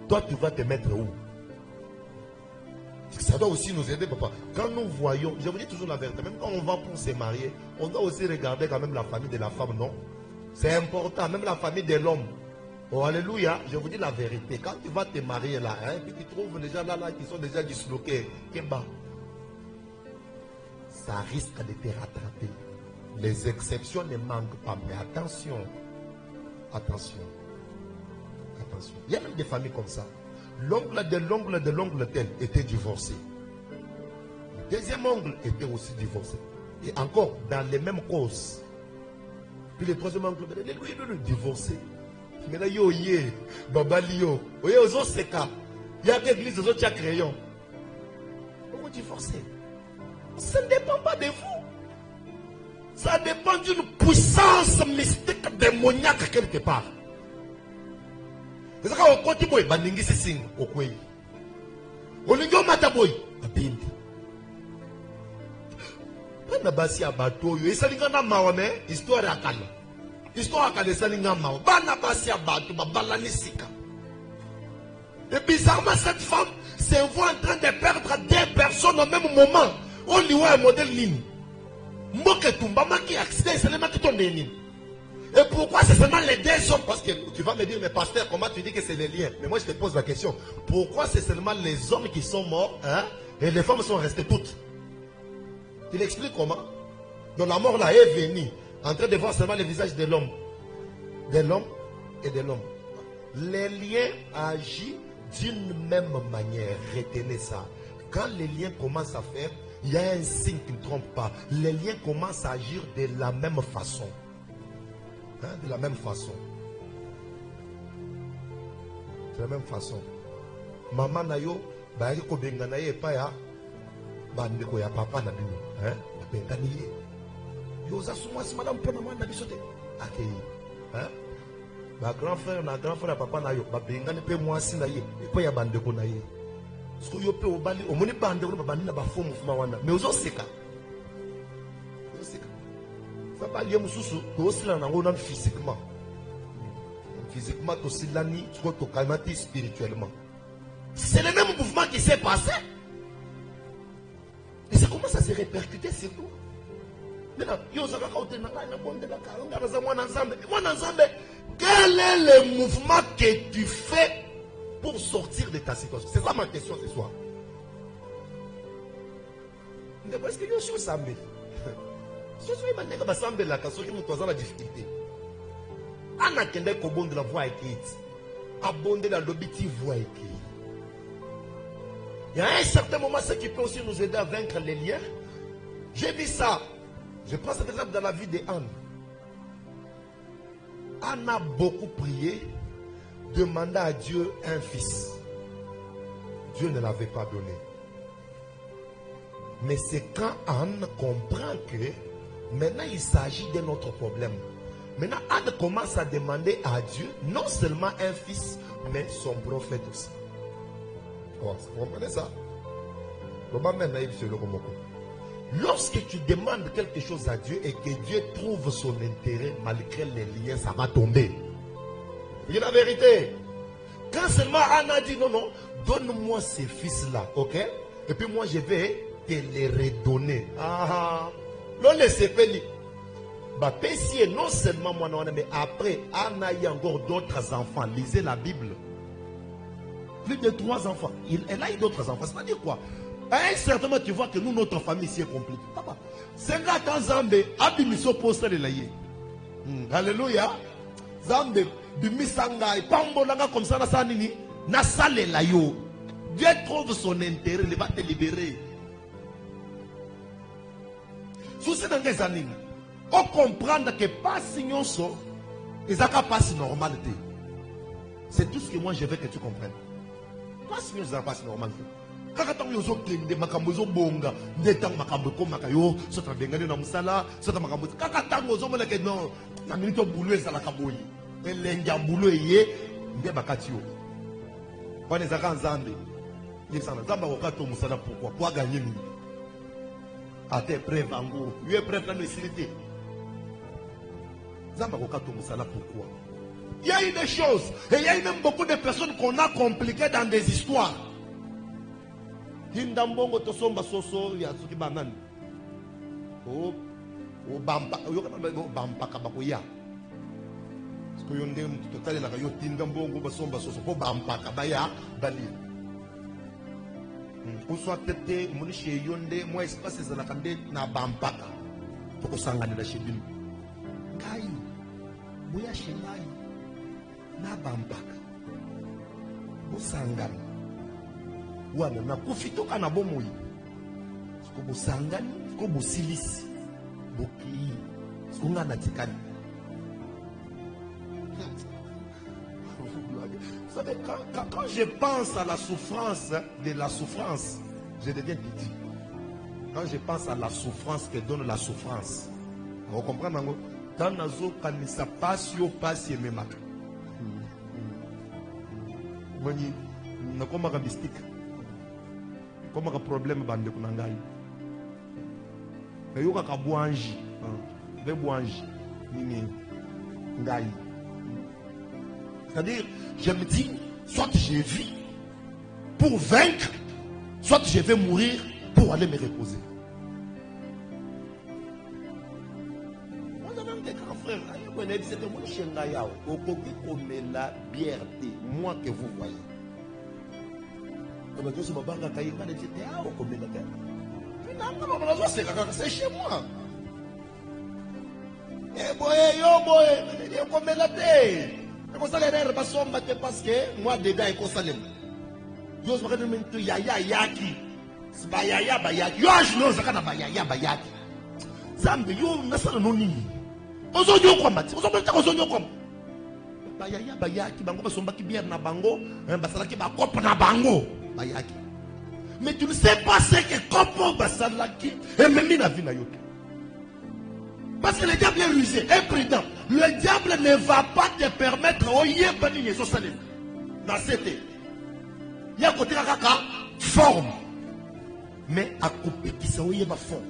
Toi, tu vas te mettre où? Ça doit aussi nous aider, papa. Quand nous voyons, je vous dis toujours la vérité, même quand on va pour se marier, on doit aussi regarder quand même la famille de la femme, non? C'est important, même la famille de l'homme. Oh, alléluia, je vous dis la vérité. Quand tu vas te marier là, hein, puis tu trouves les gens là qui sont déjà disloqués, ça risque de te rattraper. Les exceptions ne manquent pas, mais attention. Attention. Il y a même des familles comme ça. L'ongle de l'ongle tel était divorcé. Le deuxième ongle était aussi divorcé. Et encore dans les mêmes causes. Puis le troisième ongle, lui, divorcé. Mais là, babalio. Vous voyez, aux autres, c'est cas. Il y a l'église, aux autres, il y a crayon. Pourquoi divorcer? Ça ne dépend pas de vous. Ça dépend d'une puissance mystique démoniaque quelque part. C'est ça qu'on dit boy, bandingi se sing au kwei. Olingo mata boy, abindi. Bana basi abato yo, esalinga na mawane, histoire akala. Histoire akala esalinga mawa. Bana basi abato, babalani sika. Et bizarrement cette femme se voit en train de perdre deux personnes au même moment. On lui voit un modèle nini. Mboke tumba maki accident, c'est le maki ton nini. Et pourquoi c'est seulement les deux hommes? Parce que tu vas me dire, mais pasteur, comment tu dis que c'est les liens? Mais moi je te pose la question. Pourquoi c'est seulement les hommes qui sont morts, hein, et les femmes sont restées toutes? Tu l'expliques comment? Donc la mort là est venue, en train de voir seulement le visage de l'homme. De l'homme et de l'homme. Les liens agissent d'une même manière. Retenez ça. Quand les liens commencent à faire, il y a un signe qui ne trompe pas. Les liens commencent à agir de la même façon. Hein, de la même façon. De la même façon. Maman nayo, ba ko benga na ye pa ya bande ko ya papa na bino, hein, bengani ye. yoza sumwasi madame pona mwana bisote akei hein ba grand frère na papa na yo ba bengani pe mwasi na ye pe ya bandeko na ye parce que yo pe obali omoni bandeko na bandi na ba fo mouvement wana mais ozo seka ça pas lié mususu to osila na ngona physiquement to silani to kalmati spirituellement. C'est le même mouvement qui s'est passé. Et ça commence à se répercuter sur nous. Maintenant, quel est le mouvement que tu fais pour sortir de ta situation? C'est ça ma question ce soir. Parce que je suis sambe. Je suis sambe là, parce que je suis la difficulté. Anna kende kobonde la voix écrite. Abonde la lobiti voix écrite. Il y a un certain moment, ce qui peut aussi nous aider à vaincre les liens. J'ai vu ça. Je prends cet exemple dans la vie d'Anne. Anne a beaucoup prié, demanda à Dieu un fils. Dieu ne l'avait pas donné. Mais c'est quand Anne comprend que maintenant il s'agit d'un autre problème. Maintenant, Anne commence à demander à Dieu non seulement un fils, mais son prophète aussi. Oh, vous comprenez ça? Lorsque tu demandes quelque chose à Dieu et que Dieu trouve son intérêt, malgré les liens, ça va tomber. C'est la vérité. Quand seulement Anne a dit non, non, donne-moi ces fils-là, ok? Et puis moi je vais te les redonner. Ah, non, laissez pas. Bah, non seulement moi, mais après, Anne a eu encore d'autres enfants. Lisez la Bible. Plus de 3 enfants. Elle a eu d'autres enfants. C'est-à-dire quoi? À un certain moment, tu vois que nous, notre famille, ici est compliquée. C'est là quand Zambé a mis son poste de l'aïe. Alléluia. Zambé, du misanga, et pambolanga comme ça, na sale layo. Dieu trouve son intérêt, il va te libérer. Sous ces dernières années, on comprend que pas sinon ça, ils n'ont pas si normalité. C'est tout ce que moi je veux que tu comprennes. Pas sinon ils n'ont pas si normalité. Quand tu as des makambozo bonga, des temps makambo makayo, soit tu as bengani na musala, soit tu as makambo. Quand tu as que non, la minute boulot est à la kaboyi. Et l'enga boulot est des bakatio. Quand les agents zambé, ils sont zamba wakato musala pourquoi? Pour gagner nous. À tes preuves en gros. Tu es prêt à nous faciliter. Pourquoi? Il y a eu des choses, et il y a eu même beaucoup de personnes qu'on a compliquées dans des histoires. Hindambongo to somba soso ya suki banani. O bamba, yo kana bamba kabakoya. Parce que yonde totale na yo tindambongo ba somba soso ko bamba kabaya bali. Ko soit tete moni chez yonde moi espace za la kande na bamba ka. Pour sangana na shibini. Kai Buya Shenai na bambaka Busangani wana na kufitoka na bomoi Siko busangani Siko busilisi Buki Siko nga natikani. Vous savez, quand je pense à la souffrance de la souffrance, je deviens petit. Quand je pense à la souffrance que donne la souffrance, vous comprenez? Quand nazo kanisa pasio pasi memaka. Mani na koma ka mystique. Koma ka problème bande kunangai. Na yoka ka bwanji. Ve bwanji nini ngai. C'est-à-dire, je me dis, soit je vis pour vaincre, soit je vais mourir pour aller me reposer. Moi que vous voyez. C'est chez moi. Parce que moi dedans et consalem. Yo se regarde même tout yaya yaki. Bayaya bayaki. Yo je n'ose pas bayaya bayaki. Zambe yo nasala noni. Ozonyo kwambati. Ozonyo kwam. Bayaya bayaki bango basomba ki bière na bango, basala ki ba kopo na bango bayaki. Mais tu ne sais pas ce que kopo basala ki et même na vie na yo. Parce que le diable est rusé, imprudent. Le diable ne va pas te permettre il y a côté kaka forme. Mais à couper qui ça ma forme.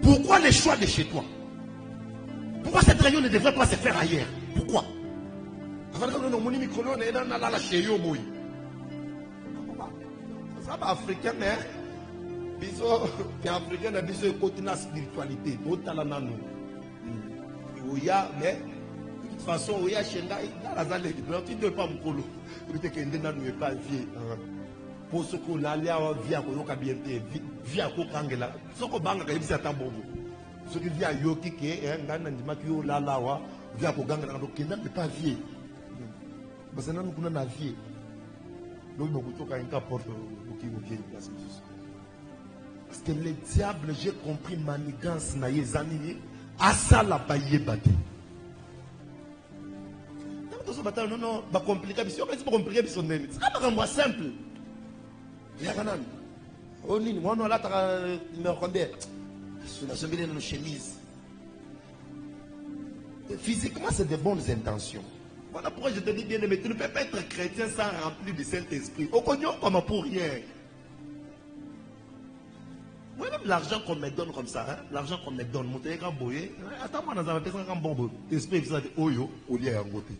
Pourquoi les choix de chez toi? Pourquoi cette réunion ne devrait pas se faire ailleurs? Pourquoi? Ça va africain, mais biso africain na biso côté na spiritualité. Oya, mais de toute façon, oya chenda la zale tu ne pas mukolo. Tu te kende na nous pas vie. Pour ce qu'on allait à vie à koyoka bien vie à kokangela. Soko banga ka yebisa tambongo. Ce qui vient yoki ke ngana ndima ki yo lala wa vie à kokangela na kenda ne pas vie. Parce que nous kuna na vie. Donc nous kutoka inka porte buki parce que le diable, j'ai compris manigance na yezani asa la baye bate. Non non, ba compliqué biso, pas compliqué biso nene. C'est pas comme simple. Ya kanan. Oh nini, moi non là ta numéro combien? Sur la chemise de nos chemises. Physiquement, c'est de bonnes intentions. Voilà pourquoi je te dis bien aimé, tu ne peux pas être chrétien sans remplir du Saint-Esprit. Au cognon comme pour rien. Moi, même l'argent qu'on me donne comme ça, hein, l'argent qu'on me donne, mon téléphone boyé, attends, moi, dans un peu de bon esprit, ça dit, oh yo, au lieu à côté.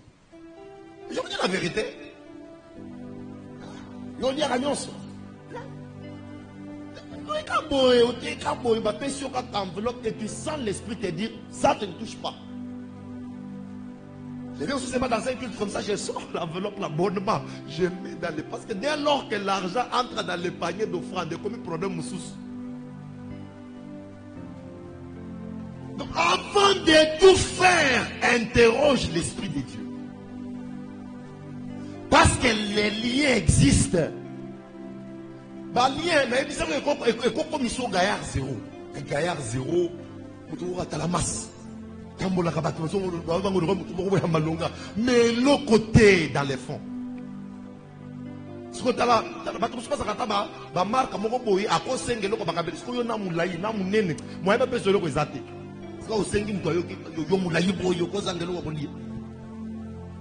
Je vous dis la vérité. Yo, il y a la nuance. Et puis sans l'esprit te dire, ça te ne touche pas. Je viens aussi seulement dans un culte comme ça, je sors l'enveloppe, l'abonnement, je mets dans les... Parce que dès lors que l'argent entre dans le panier d'offrande, comme un problème sous. Donc avant de tout faire, interroge l'Esprit de Dieu. Parce que les liens existent. Bah lien, mais il dit que comme ils sont gaillard zéro. Gaillard zéro, pour à la masse. Mais l'autre côté dans les fonds. Ce que tu as là, tu as marque à cause de ce que tu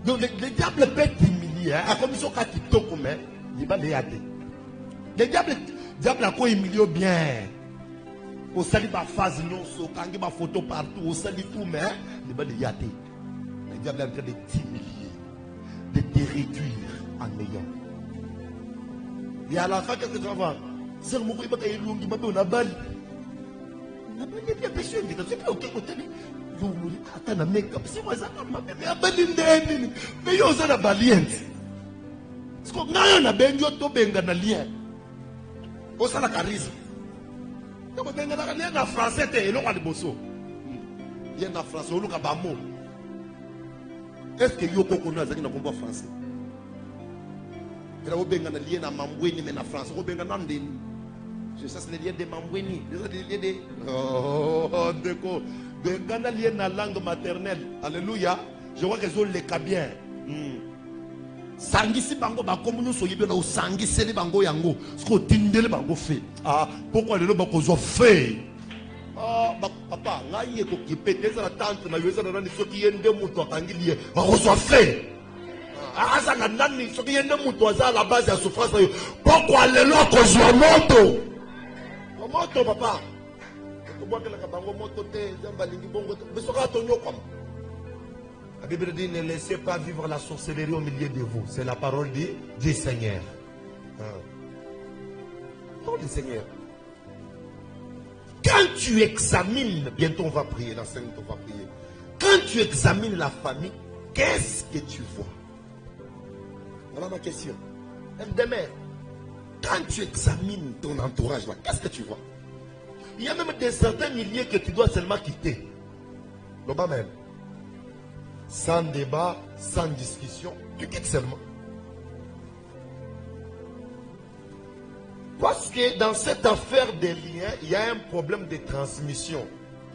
donc le diable peut t'humilier. Comme ils sont il va les aider. Le diable a quoi humilié bien. Au salut ma phase non, quand ma photo partout, au salut tout, mais il va les aider. Le diable est en train de t'humilier, de te réduire en néant. Et à la fin, qu'est-ce que tu vas voir? C'est le moment où il va te dire, il va te dire, il va bien péché, il va te dire, ok, côté. Attends, na make-up, c'est moi ça, mais yo ça na balient. Parce que na yo na benjo to benga na lien. O ça na charisme. Donc benga na lien na français te eloko ali boso. Lien na français oluka ba mot. Est-ce que yo koko na zaki na comprendre français? Ela o benga na lien na mambweni mais na français o benga na ndeni. Je sais les liens de mambweni, les liens de oh déco. De Ghana lié na langue maternelle. Alléluia. Je vois que les autres les bien. Sangisi bango ba comme nous soyez bien au sangisi les bango yango. Ce qu'on tindele bango fait. Ah pourquoi les bango zo fait? Ah papa, ngaye ko kipete za tante na yeza na ni soki yende mutu akangilie. Ba zo fait. Ah ça na nani soki yende mutu aza la base ya souffrance yo. Pourquoi les locaux zo moto? Moto papa. La Bible dit ne laissez pas vivre la sorcellerie au milieu de vous. C'est la parole du Seigneur. Parole du Seigneur. Quand tu examines, bientôt on va prier, la Sainte on va prier. Quand tu examines la famille, qu'est-ce que tu vois? Voilà ma question. Demain, quand tu examines ton entourage, qu'est-ce que tu vois? Il y a même des certains milliers que tu dois seulement quitter. Non, pas même. Sans débat, sans discussion, tu quittes seulement. Parce que dans cette affaire des liens, il y a un problème de transmission.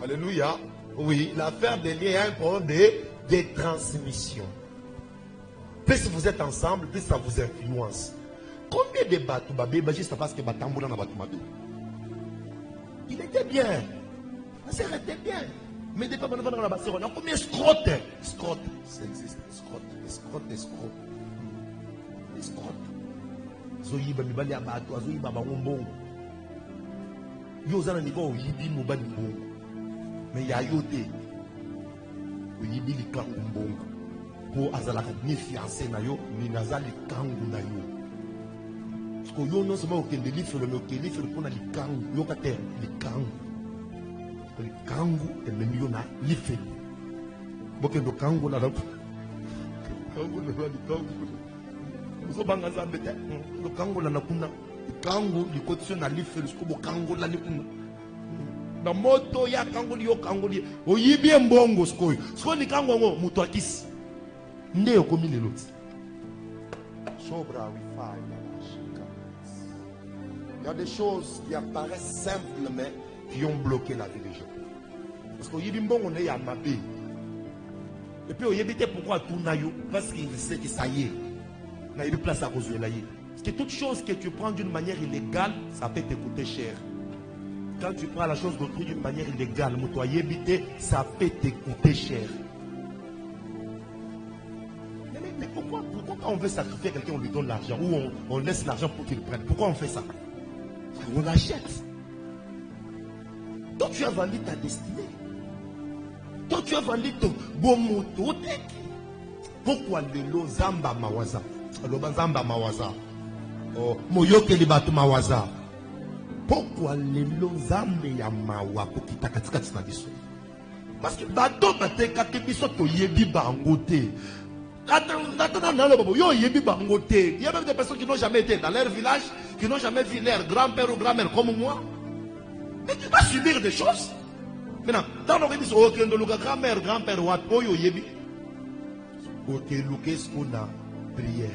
Alléluia. Oui, l'affaire des liens, il y a un problème de transmission. Plus vous êtes ensemble, plus ça vous influence. Combien de bateaux, juste parce que batamboula na bateau. Il était bien. La sœur était bien. Mais des fois, on a passé, on a combien escrotte. Escrotte, ça existe. Escrotte. Zoyiba mibali ya bato, zoyiba bango. Yo zana niveau yibi mobali mbongo. Mais ya yote. Yibi likangu mbongo. Po azala ni fiancé na yo, ni nazali kangu na yo. Parce que yo non seulement okende livre le livre pour na likangu, yo kate likangu. Likangu ememi na livre. Bokendo kangu na kangu na likangu. Zo banga zambe te. Lo kangu na nakuna. Kangu likotso na livre ko kangu la likuna. Na moto ya kangu yo kangu li. Oyibi mbongo skoyo. Sko ni kangu ngo muto akisi. Nde okomi lelo. Sobra wifi. Il y a des choses qui apparaissent simples mais qui ont bloqué la vie des gens. Parce que oyibi mbongo ne ya mabe. Et puis oyibi te pourquoi tout na yo parce qu'il sait que ça y est. Il y a une place à cause de la. Parce que toute chose que tu prends d'une manière illégale, ça peut te coûter cher. Quand tu prends la chose d'autrui d'une manière illégale, ça peut te coûter cher. Mais pourquoi quand on veut sacrifier quelqu'un, on lui donne l'argent ou on laisse l'argent pour qu'il prenne? Pourquoi on fait ça? On l'achète. Toi, tu as vendu ta destinée. Toi, tu as vendu ton bon moto. Pourquoi le lo zamba mawaza? Zamba mawaza. Oh, moyoke libatu mawaza. Pourquoi le lo zambe ya mawa pour kita katika na biso? Parce que bato bateka ke biso to yebi bangote. Attends, yo yebi bangote. Il y a même des personnes qui n'ont jamais été dans leur village, qui n'ont jamais vu leur grand-père ou grand-mère comme moi. Mais tu vas subir des choses. Maintenant, dans nos émissions, ok, grand-mère, grand-père, what, oyo yebi. Ok, ce qu'on a prière.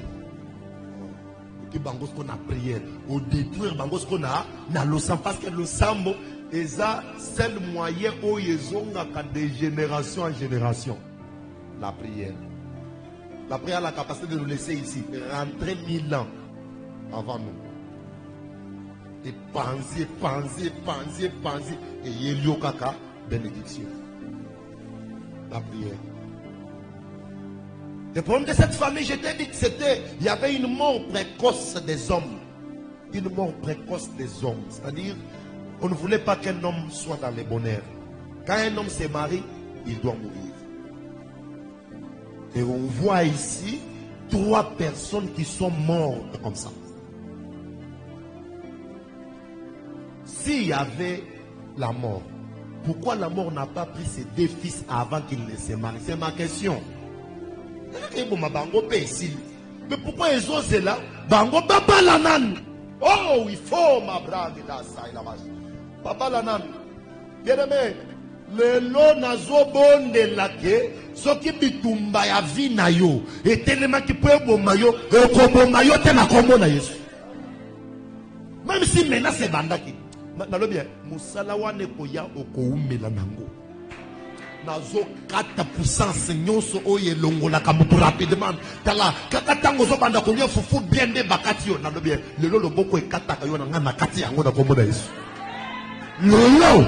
Ok, bangos qu'on a prière. Au détruire bangos qu'on a, na le sang, parce que le sambo est ça, c'est le moyen où ils ont de génération en génération. La prière. La prière a la capacité de nous laisser ici, rentrer 1000 ans avant nous. Et penser. Et yelio kaka, bénédiction. La prière. Le problème de cette famille, je t'ai dit que il y avait une mort précoce des hommes. Une mort précoce des hommes. C'est-à-dire, on ne voulait pas qu'un homme soit dans le bonheur. Quand un homme se marie, il doit mourir. Et on voit ici 3 personnes qui sont mortes comme ça. S'il y avait la mort, pourquoi la mort n'a pas pris ses 2 fils avant qu'il ne se marie? C'est ma question. Mais pourquoi ils osent là? Bango papa lanan. Oh, il faut ma brave là ça il a vache. Papa lanan. Bien-aimé, le lo nazo bonde lake, ce qui bitumba ya vie na yo, et tellement qui peut bomba yo, et comme mayo te na kombo na Yesu. Même si maintenant c'est bandaki. Nalo bien, musala wane koya okoumela nango. Nazo 4% nyonso oye longola kamutu rapidement tala kakatango zo banda kolia fufu bien de bakati yo nalo bien lelo loboko ekataka yo na kati yango na kombo na Yesu lelo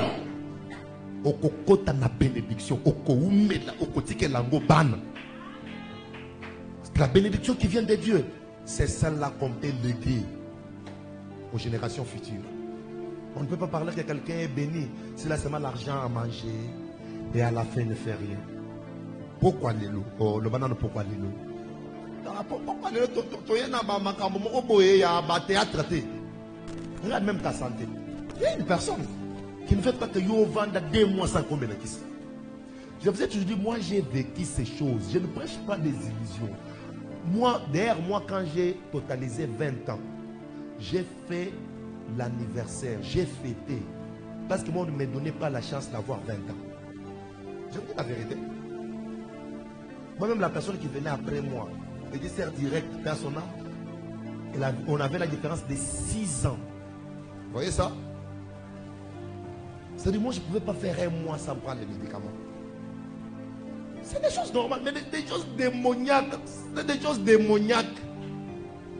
okokota na bénédiction okoumela okotike lango bana. La bénédiction qui vient de Dieu, c'est celle-là qu'on peut léguer aux générations futures. On ne peut pas parler que quelqu'un est béni s'il a seulement l'argent à manger et à la fin ne fait rien. Pourquoi les loups? Oh, le banane, pourquoi les loups? Pourquoi les loups? Regarde même ta santé. Il y a une personne qui ne fait pas que yo vende 2 mois sans combien de kisses. Je vous ai toujours dit, moi j'ai vécu ces choses. Je ne prêche pas des illusions. Moi, derrière moi, quand j'ai totalisé 20 ans, j'ai fait l'anniversaire, j'ai fêté. Parce que moi, on ne me donnait pas la chance d'avoir 20 ans. Je vous dis la vérité. Moi-même, la personne qui venait après moi, le dessert direct, personnel, on avait la différence de 6 ans. Vous voyez ça? C'est-à-dire, moi, je ne pouvais pas faire 1 mois sans prendre les médicaments. C'est des choses normales, mais des choses démoniaques. C'est des choses démoniaques.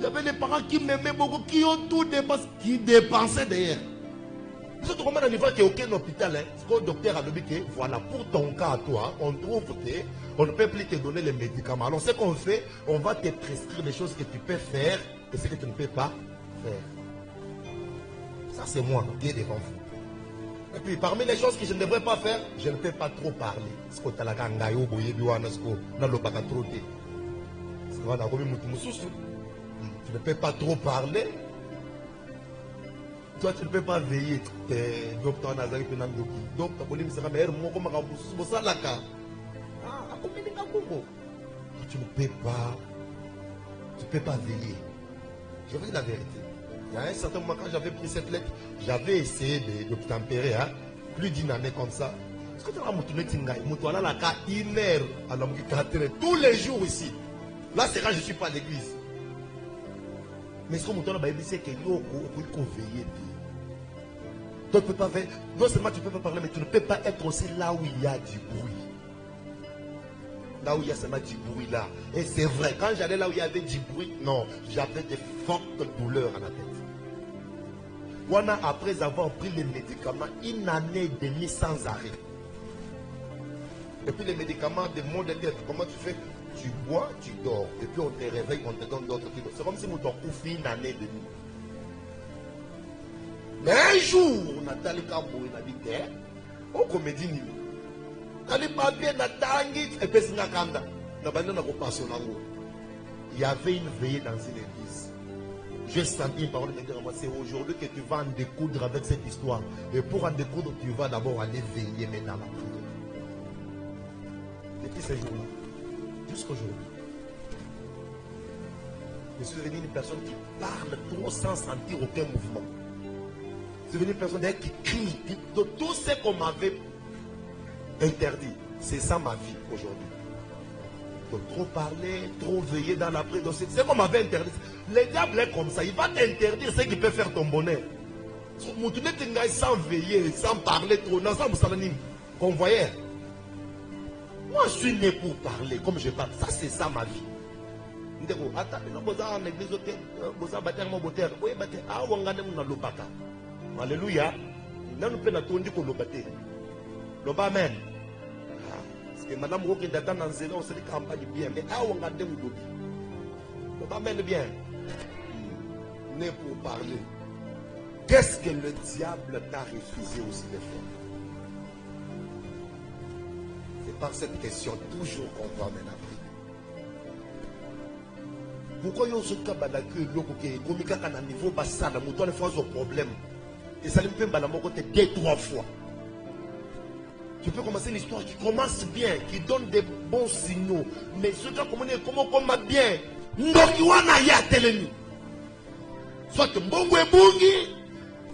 J'avais des parents qui m'aimaient beaucoup, qui ont tout dépensé, qui dépensaient derrière. Vous êtes comment à niveau qu'il n'y a aucun hôpital, ce que le docteur a dit que voilà, pour ton cas à toi, on trouve que on ne peut plus te donner les médicaments. Alors ce qu'on fait, on va te prescrire des choses que tu peux faire et ce que tu ne peux pas faire. Ça c'est moi qui est devant vous. Et puis parmi les choses que je ne devrais pas faire, je ne peux pas trop parler. Ce que tu as tu ne peux pas trop parler. Toi, tu ne peux pas veiller. Docteur Nazari Penandoki. Donc, tu ne peux pas veiller. Je vous dis la vérité. Il y a un certain moment, quand j'avais pris cette lettre, j'avais essayé d'obtempérer, hein, plus d'une année comme ça. Est-ce que tu as une heure à la tous les jours ici? Là, c'est quand je ne suis pas à l'église. Mais ce que tu as dit, c'est que tu peux veiller. Tu ne peux pas faire. Non seulement tu ne peux pas parler, mais tu ne peux pas être aussi là où il y a du bruit. Là où il y a seulement du bruit là. Et c'est vrai, quand j'allais là où il y avait du bruit, non, j'avais des fortes douleurs à la tête. Voilà, après avoir pris les médicaments, une année et demie sans arrêt. Et puis les médicaments de maux de tête, comment tu fais? Tu bois, tu dors. Et puis on te réveille, on te donne d'autres trucs. C'est comme si nous t'en fait une année et demie. Mais un jour, Nathalie Kambo, il a dit, oh, comédie, il y avait une veillée dans une église. J'ai senti une parole de dire, c'est aujourd'hui que tu vas en découdre avec cette histoire. Et pour en découdre, tu vas d'abord aller veiller maintenant la prière. Depuis ces jours-là, jusqu'aujourd'hui, je suis devenu une personne qui parle trop sans sentir aucun mouvement. Je suis devenu une personne qui crie. De tout ce qu'on m'avait interdit, c'est ça ma vie aujourd'hui. De trop parler, trop veiller dans la prière. C'est qu'on m'avait interdit. Le diable est comme ça. Il va t'interdire ce qui peut faire ton bonheur. Sans veiller, sans parler trop. Qu'on voyait. Moi, je suis né pour parler comme je parle. Ça, c'est ça ma vie. Alléluia. Amen. Parce que madame Roque est dans zéro, on se dit campagne bien. Mais on regarde où Amen bien. Né pour parler. Qu'est-ce que le diable t'a refusé aussi de faire? C'est par cette question toujours qu'on va mener la prière. Pourquoi il y a ce cas de niveau bas, la mouton fait un problème. Et ça lui fait mal à mon côté 2-3 fois. Tu peux commencer une histoire qui commence bien, qui donne des bons signaux. Mais ce gars comment commence bien. Donc il y a telemi. Soit mbongo ebungi,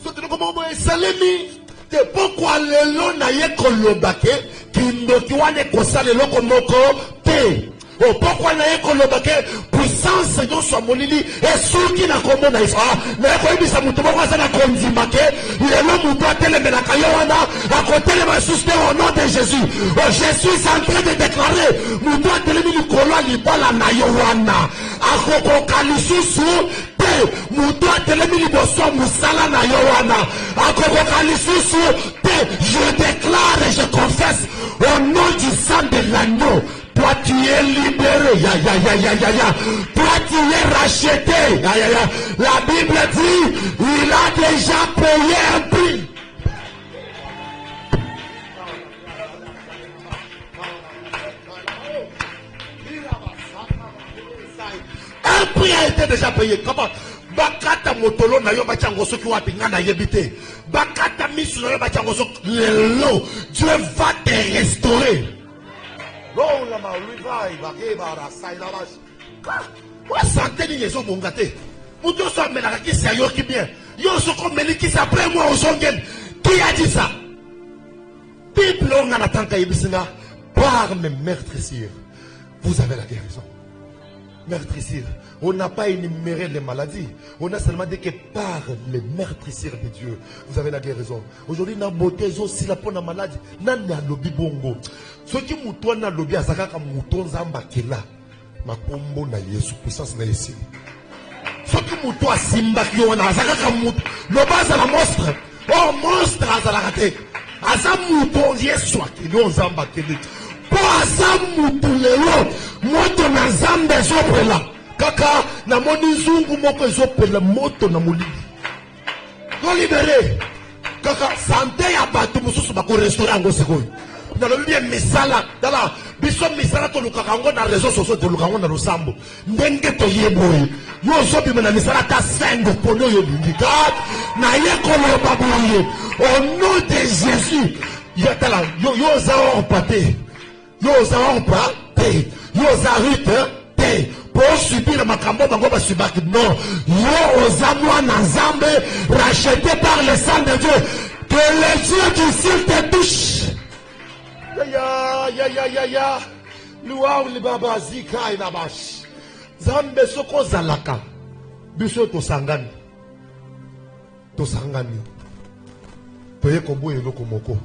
soit mbongo esalemi. C'est pourquoi le long na ye kolobake, qui ndoki wane kosale loko moko te. Oh, pourquoi na ye kolobake puissance yo soit molili et soki na kombo na isa na ko ibisa mutu moko sana konzimake le lo mutu atele na kayowana à côté de ma suster au nom de Jésus. Oh, Jésus est en train de déclarer mutu atele mi likolo libala na yowana akoko kalisusu te mutu atele mi liboso musala na yowana akoko kalisusu te. Je déclare et je confesse au nom du sang de l'agneau. Toi tu es libéré, toi tu es racheté, La Bible dit, il a déjà payé un prix. Un prix a été déjà payé. Comment? Bakata motolo na yo bachango soki wapi ngana yebite. Bakata misu na yo bachango soki lelo. Dieu va te restaurer. Non, la maouliva, il va la saïlavache. Quoi, santé ni les hommes gâtés. Mouton soit ménagé qui s'est yoki bien. Yo se comme qui s'appelle moi au Zongen. Qui a dit ça? Bible, on a attend qu'à Yébissina. Par mes meurtrissures. Vous avez la guérison. Meurtrissures. On n'a pas énuméré les maladies. On a seulement dit que par les meurtrissures de Dieu, vous avez la guérison. Aujourd'hui, na beauté aussi la peau na maladie. Nana lobi bongo. Ce qui mouton na lobi azaka ka mouton zamba kela. Ma combo na Yesu puissance na Yesu. Ce qui mouton simba ki on azaka ka mouton. Le bas à la monstre. Oh, monstre azalakate. Azamuto yeswa kino zamba kene. Po azamuto lelo. Moto na zambe zopela. Kaka na moni zungu moko zopela moto na mulidi. Ko libéré. Kaka santé ya batu mususu bako restaurant ngo sekoyo. Na lobi misala dala biso misala to lukakango na réseaux sociaux to lukakango na losambo. Ndenge to yeboye. Yo so bi na misala ta sengo pono yo bindika na ye kolo baboye. Au nom de Jésus. Ya dala yo za or paté. Yo za or paté. Yo za rite te. Pour subir makambo bango ba subaki non. Yo ozamwa na Nzambe racheté par le sang de Dieu. Que les yeux du ciel te touchent. Ya. Luau li baba zika inabash. Zambe soko zalaka. Biso to sangani. Toye kombo eloko moko.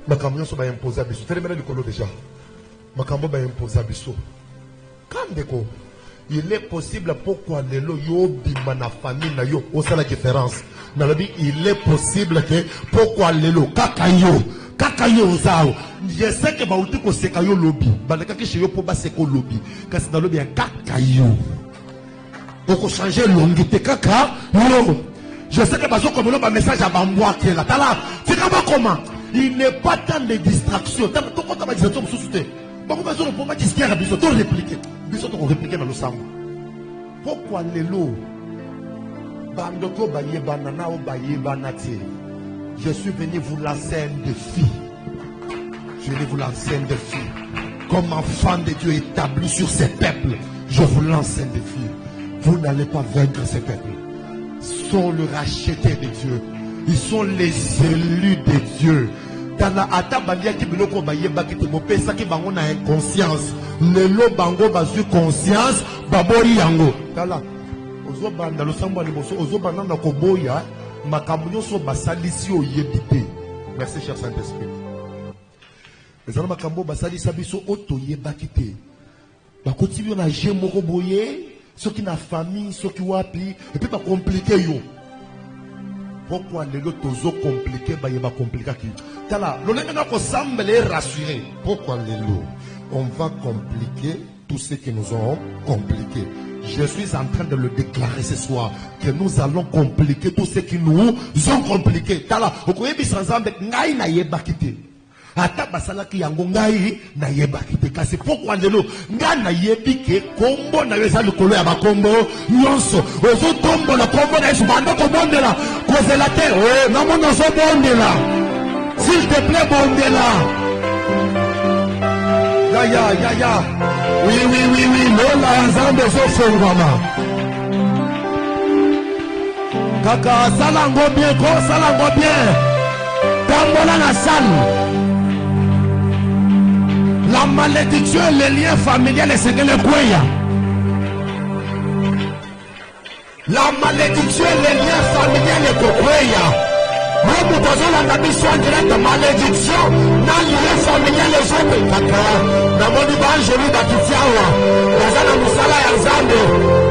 Makambo so ba imposer biso. Telemena likolo déjà. Makambo ba imposer biso. Kandeko. Il est possible pourquoi lelo yo bima na famille na yo au la différence. Nalobi il est possible que pourquoi lelo kakayo zao. Je sais que bauti ko sekayo lobby. Baleka ke chez yo po ba seko lobby. Kasi na lobby kakayo. Oko changer longité kaka yo. Je sais que bazo comme le message à bambwa qui est là. Tala, c'est comment il n'est pas tant de distraction. Tant que tu as distraction sous-souté. Beaucoup de personnes ne peuvent pas disquer à biso, tu répliquer. Biso tu répliquer dans le sang. Pourquoi les lots bandoko baye banana ou baye banati? Je suis venu vous lancer un défi. Je vais vous lancer un défi. Comme enfant de Dieu établi sur ces peuples, je vous lance un défi. Vous n'allez pas vaincre ces peuples. Ils sont le racheté de Dieu. Ils sont les élus de Dieu. Tana ata bandia ki biloko bayeba ki te mopesa ki bango na inconscience. Lelo bango bazu conscience babori yango. Tala ozo banda lo sambo liboso ozo banda na koboya makambo nyonso basalisi oyebite. Merci cher Saint-Esprit. Ezana makambo basalisa biso otoyeba kite. Bakoti bi na je moko boye, ceux qui na famille, ceux qui wapi et puis pas compliqué yo. Pourquoi les autres sont compliqués, ils sont compliqués. Pourquoi les lots? On va compliquer tout ce qui nous ont compliqué. Je suis en train de le déclarer ce soir que nous allons compliquer tout ce qui nous ont compliqué. Tala, vous voyez, ata basalaki yango ngai na yeba kite kasi pourquoi lelo nga na yebi ke kombo na yesa likolo ya bakombo nyonso ozo tombo na kombo na yesu bando ko bondela kozela te oh na mona zo bondela s'il te plaît bondela ya oui lola nzambe zo fongama kaka salango bien tambola na salle. La malédiction et les liens familiales, c'est que le quoi. La malédiction et les liens familiales, c'est que quoi. Moi, nous avons la mission directe de malédiction. Dans les liens familiales, les gens sont dans mon évangile d'Akitiawa. Les gens de Moussala et Alzambe.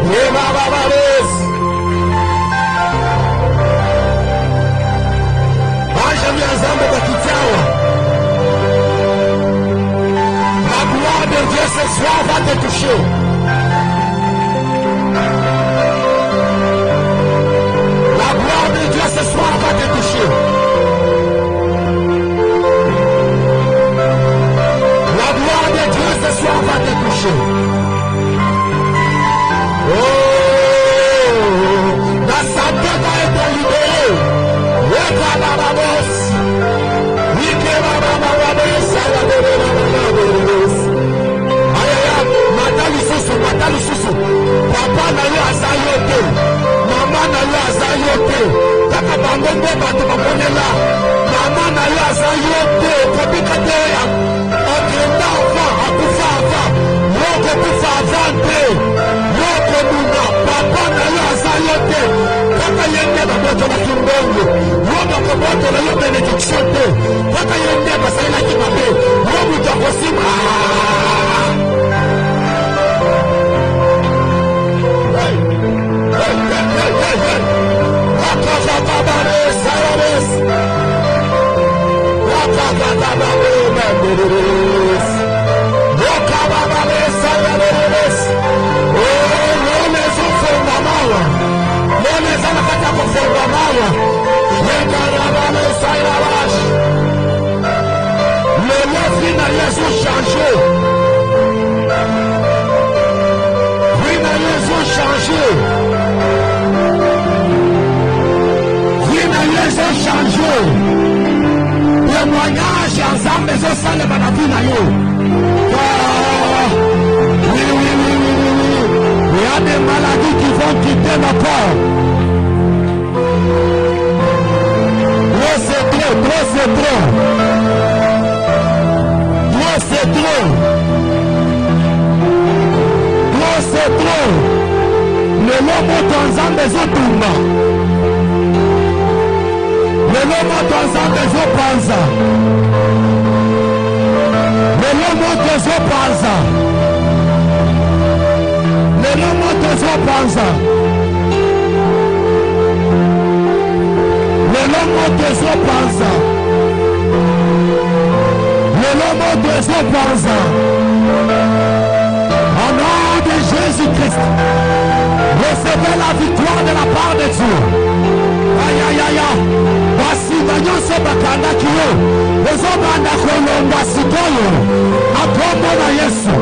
Les Bababares. Évangile d'Alzambe d'Akitiawa. Dieu ce soir va te toucher. La gloire de Dieu ce soir va te toucher. La gloire de Dieu ce soir va te toucher. Oh, la santé va être libérée. Papa na yo azayo te, mama na yo azayo te, kaka bango nde bato bamonela, mama na yo azayo te, kobika te ya, okenda avant, akufa avant, yo kokufa avant te, yo konuna, papa na yo azayo te, kaka yende baboto na kimbongo, yo bakoboto na yo benediction te, kaka yende basalela kimabe, yo mutu akosima. Jésus changé. Vie na Jésus changé. Vie na Jésus changé. Témoignage ensemble ça le banaki na yo. Oui. Il y a des maladies qui vont quitter nos corps. Trop c'est trop. Trop c'est trop. Le lomo tonzambe zotumba. Le lomo tonzambe zopanza. Le lomo tozopanza. Le lomo tozopanza. Le lomo tozopanza. Le lomo tozopanza. Au nom de Jésus-Christ, recevez la victoire de la part de Dieu. Aïe. Basi banyoso bakanda kiyo. Ezo banda kolomba sikoyo. Akombo na Yesu.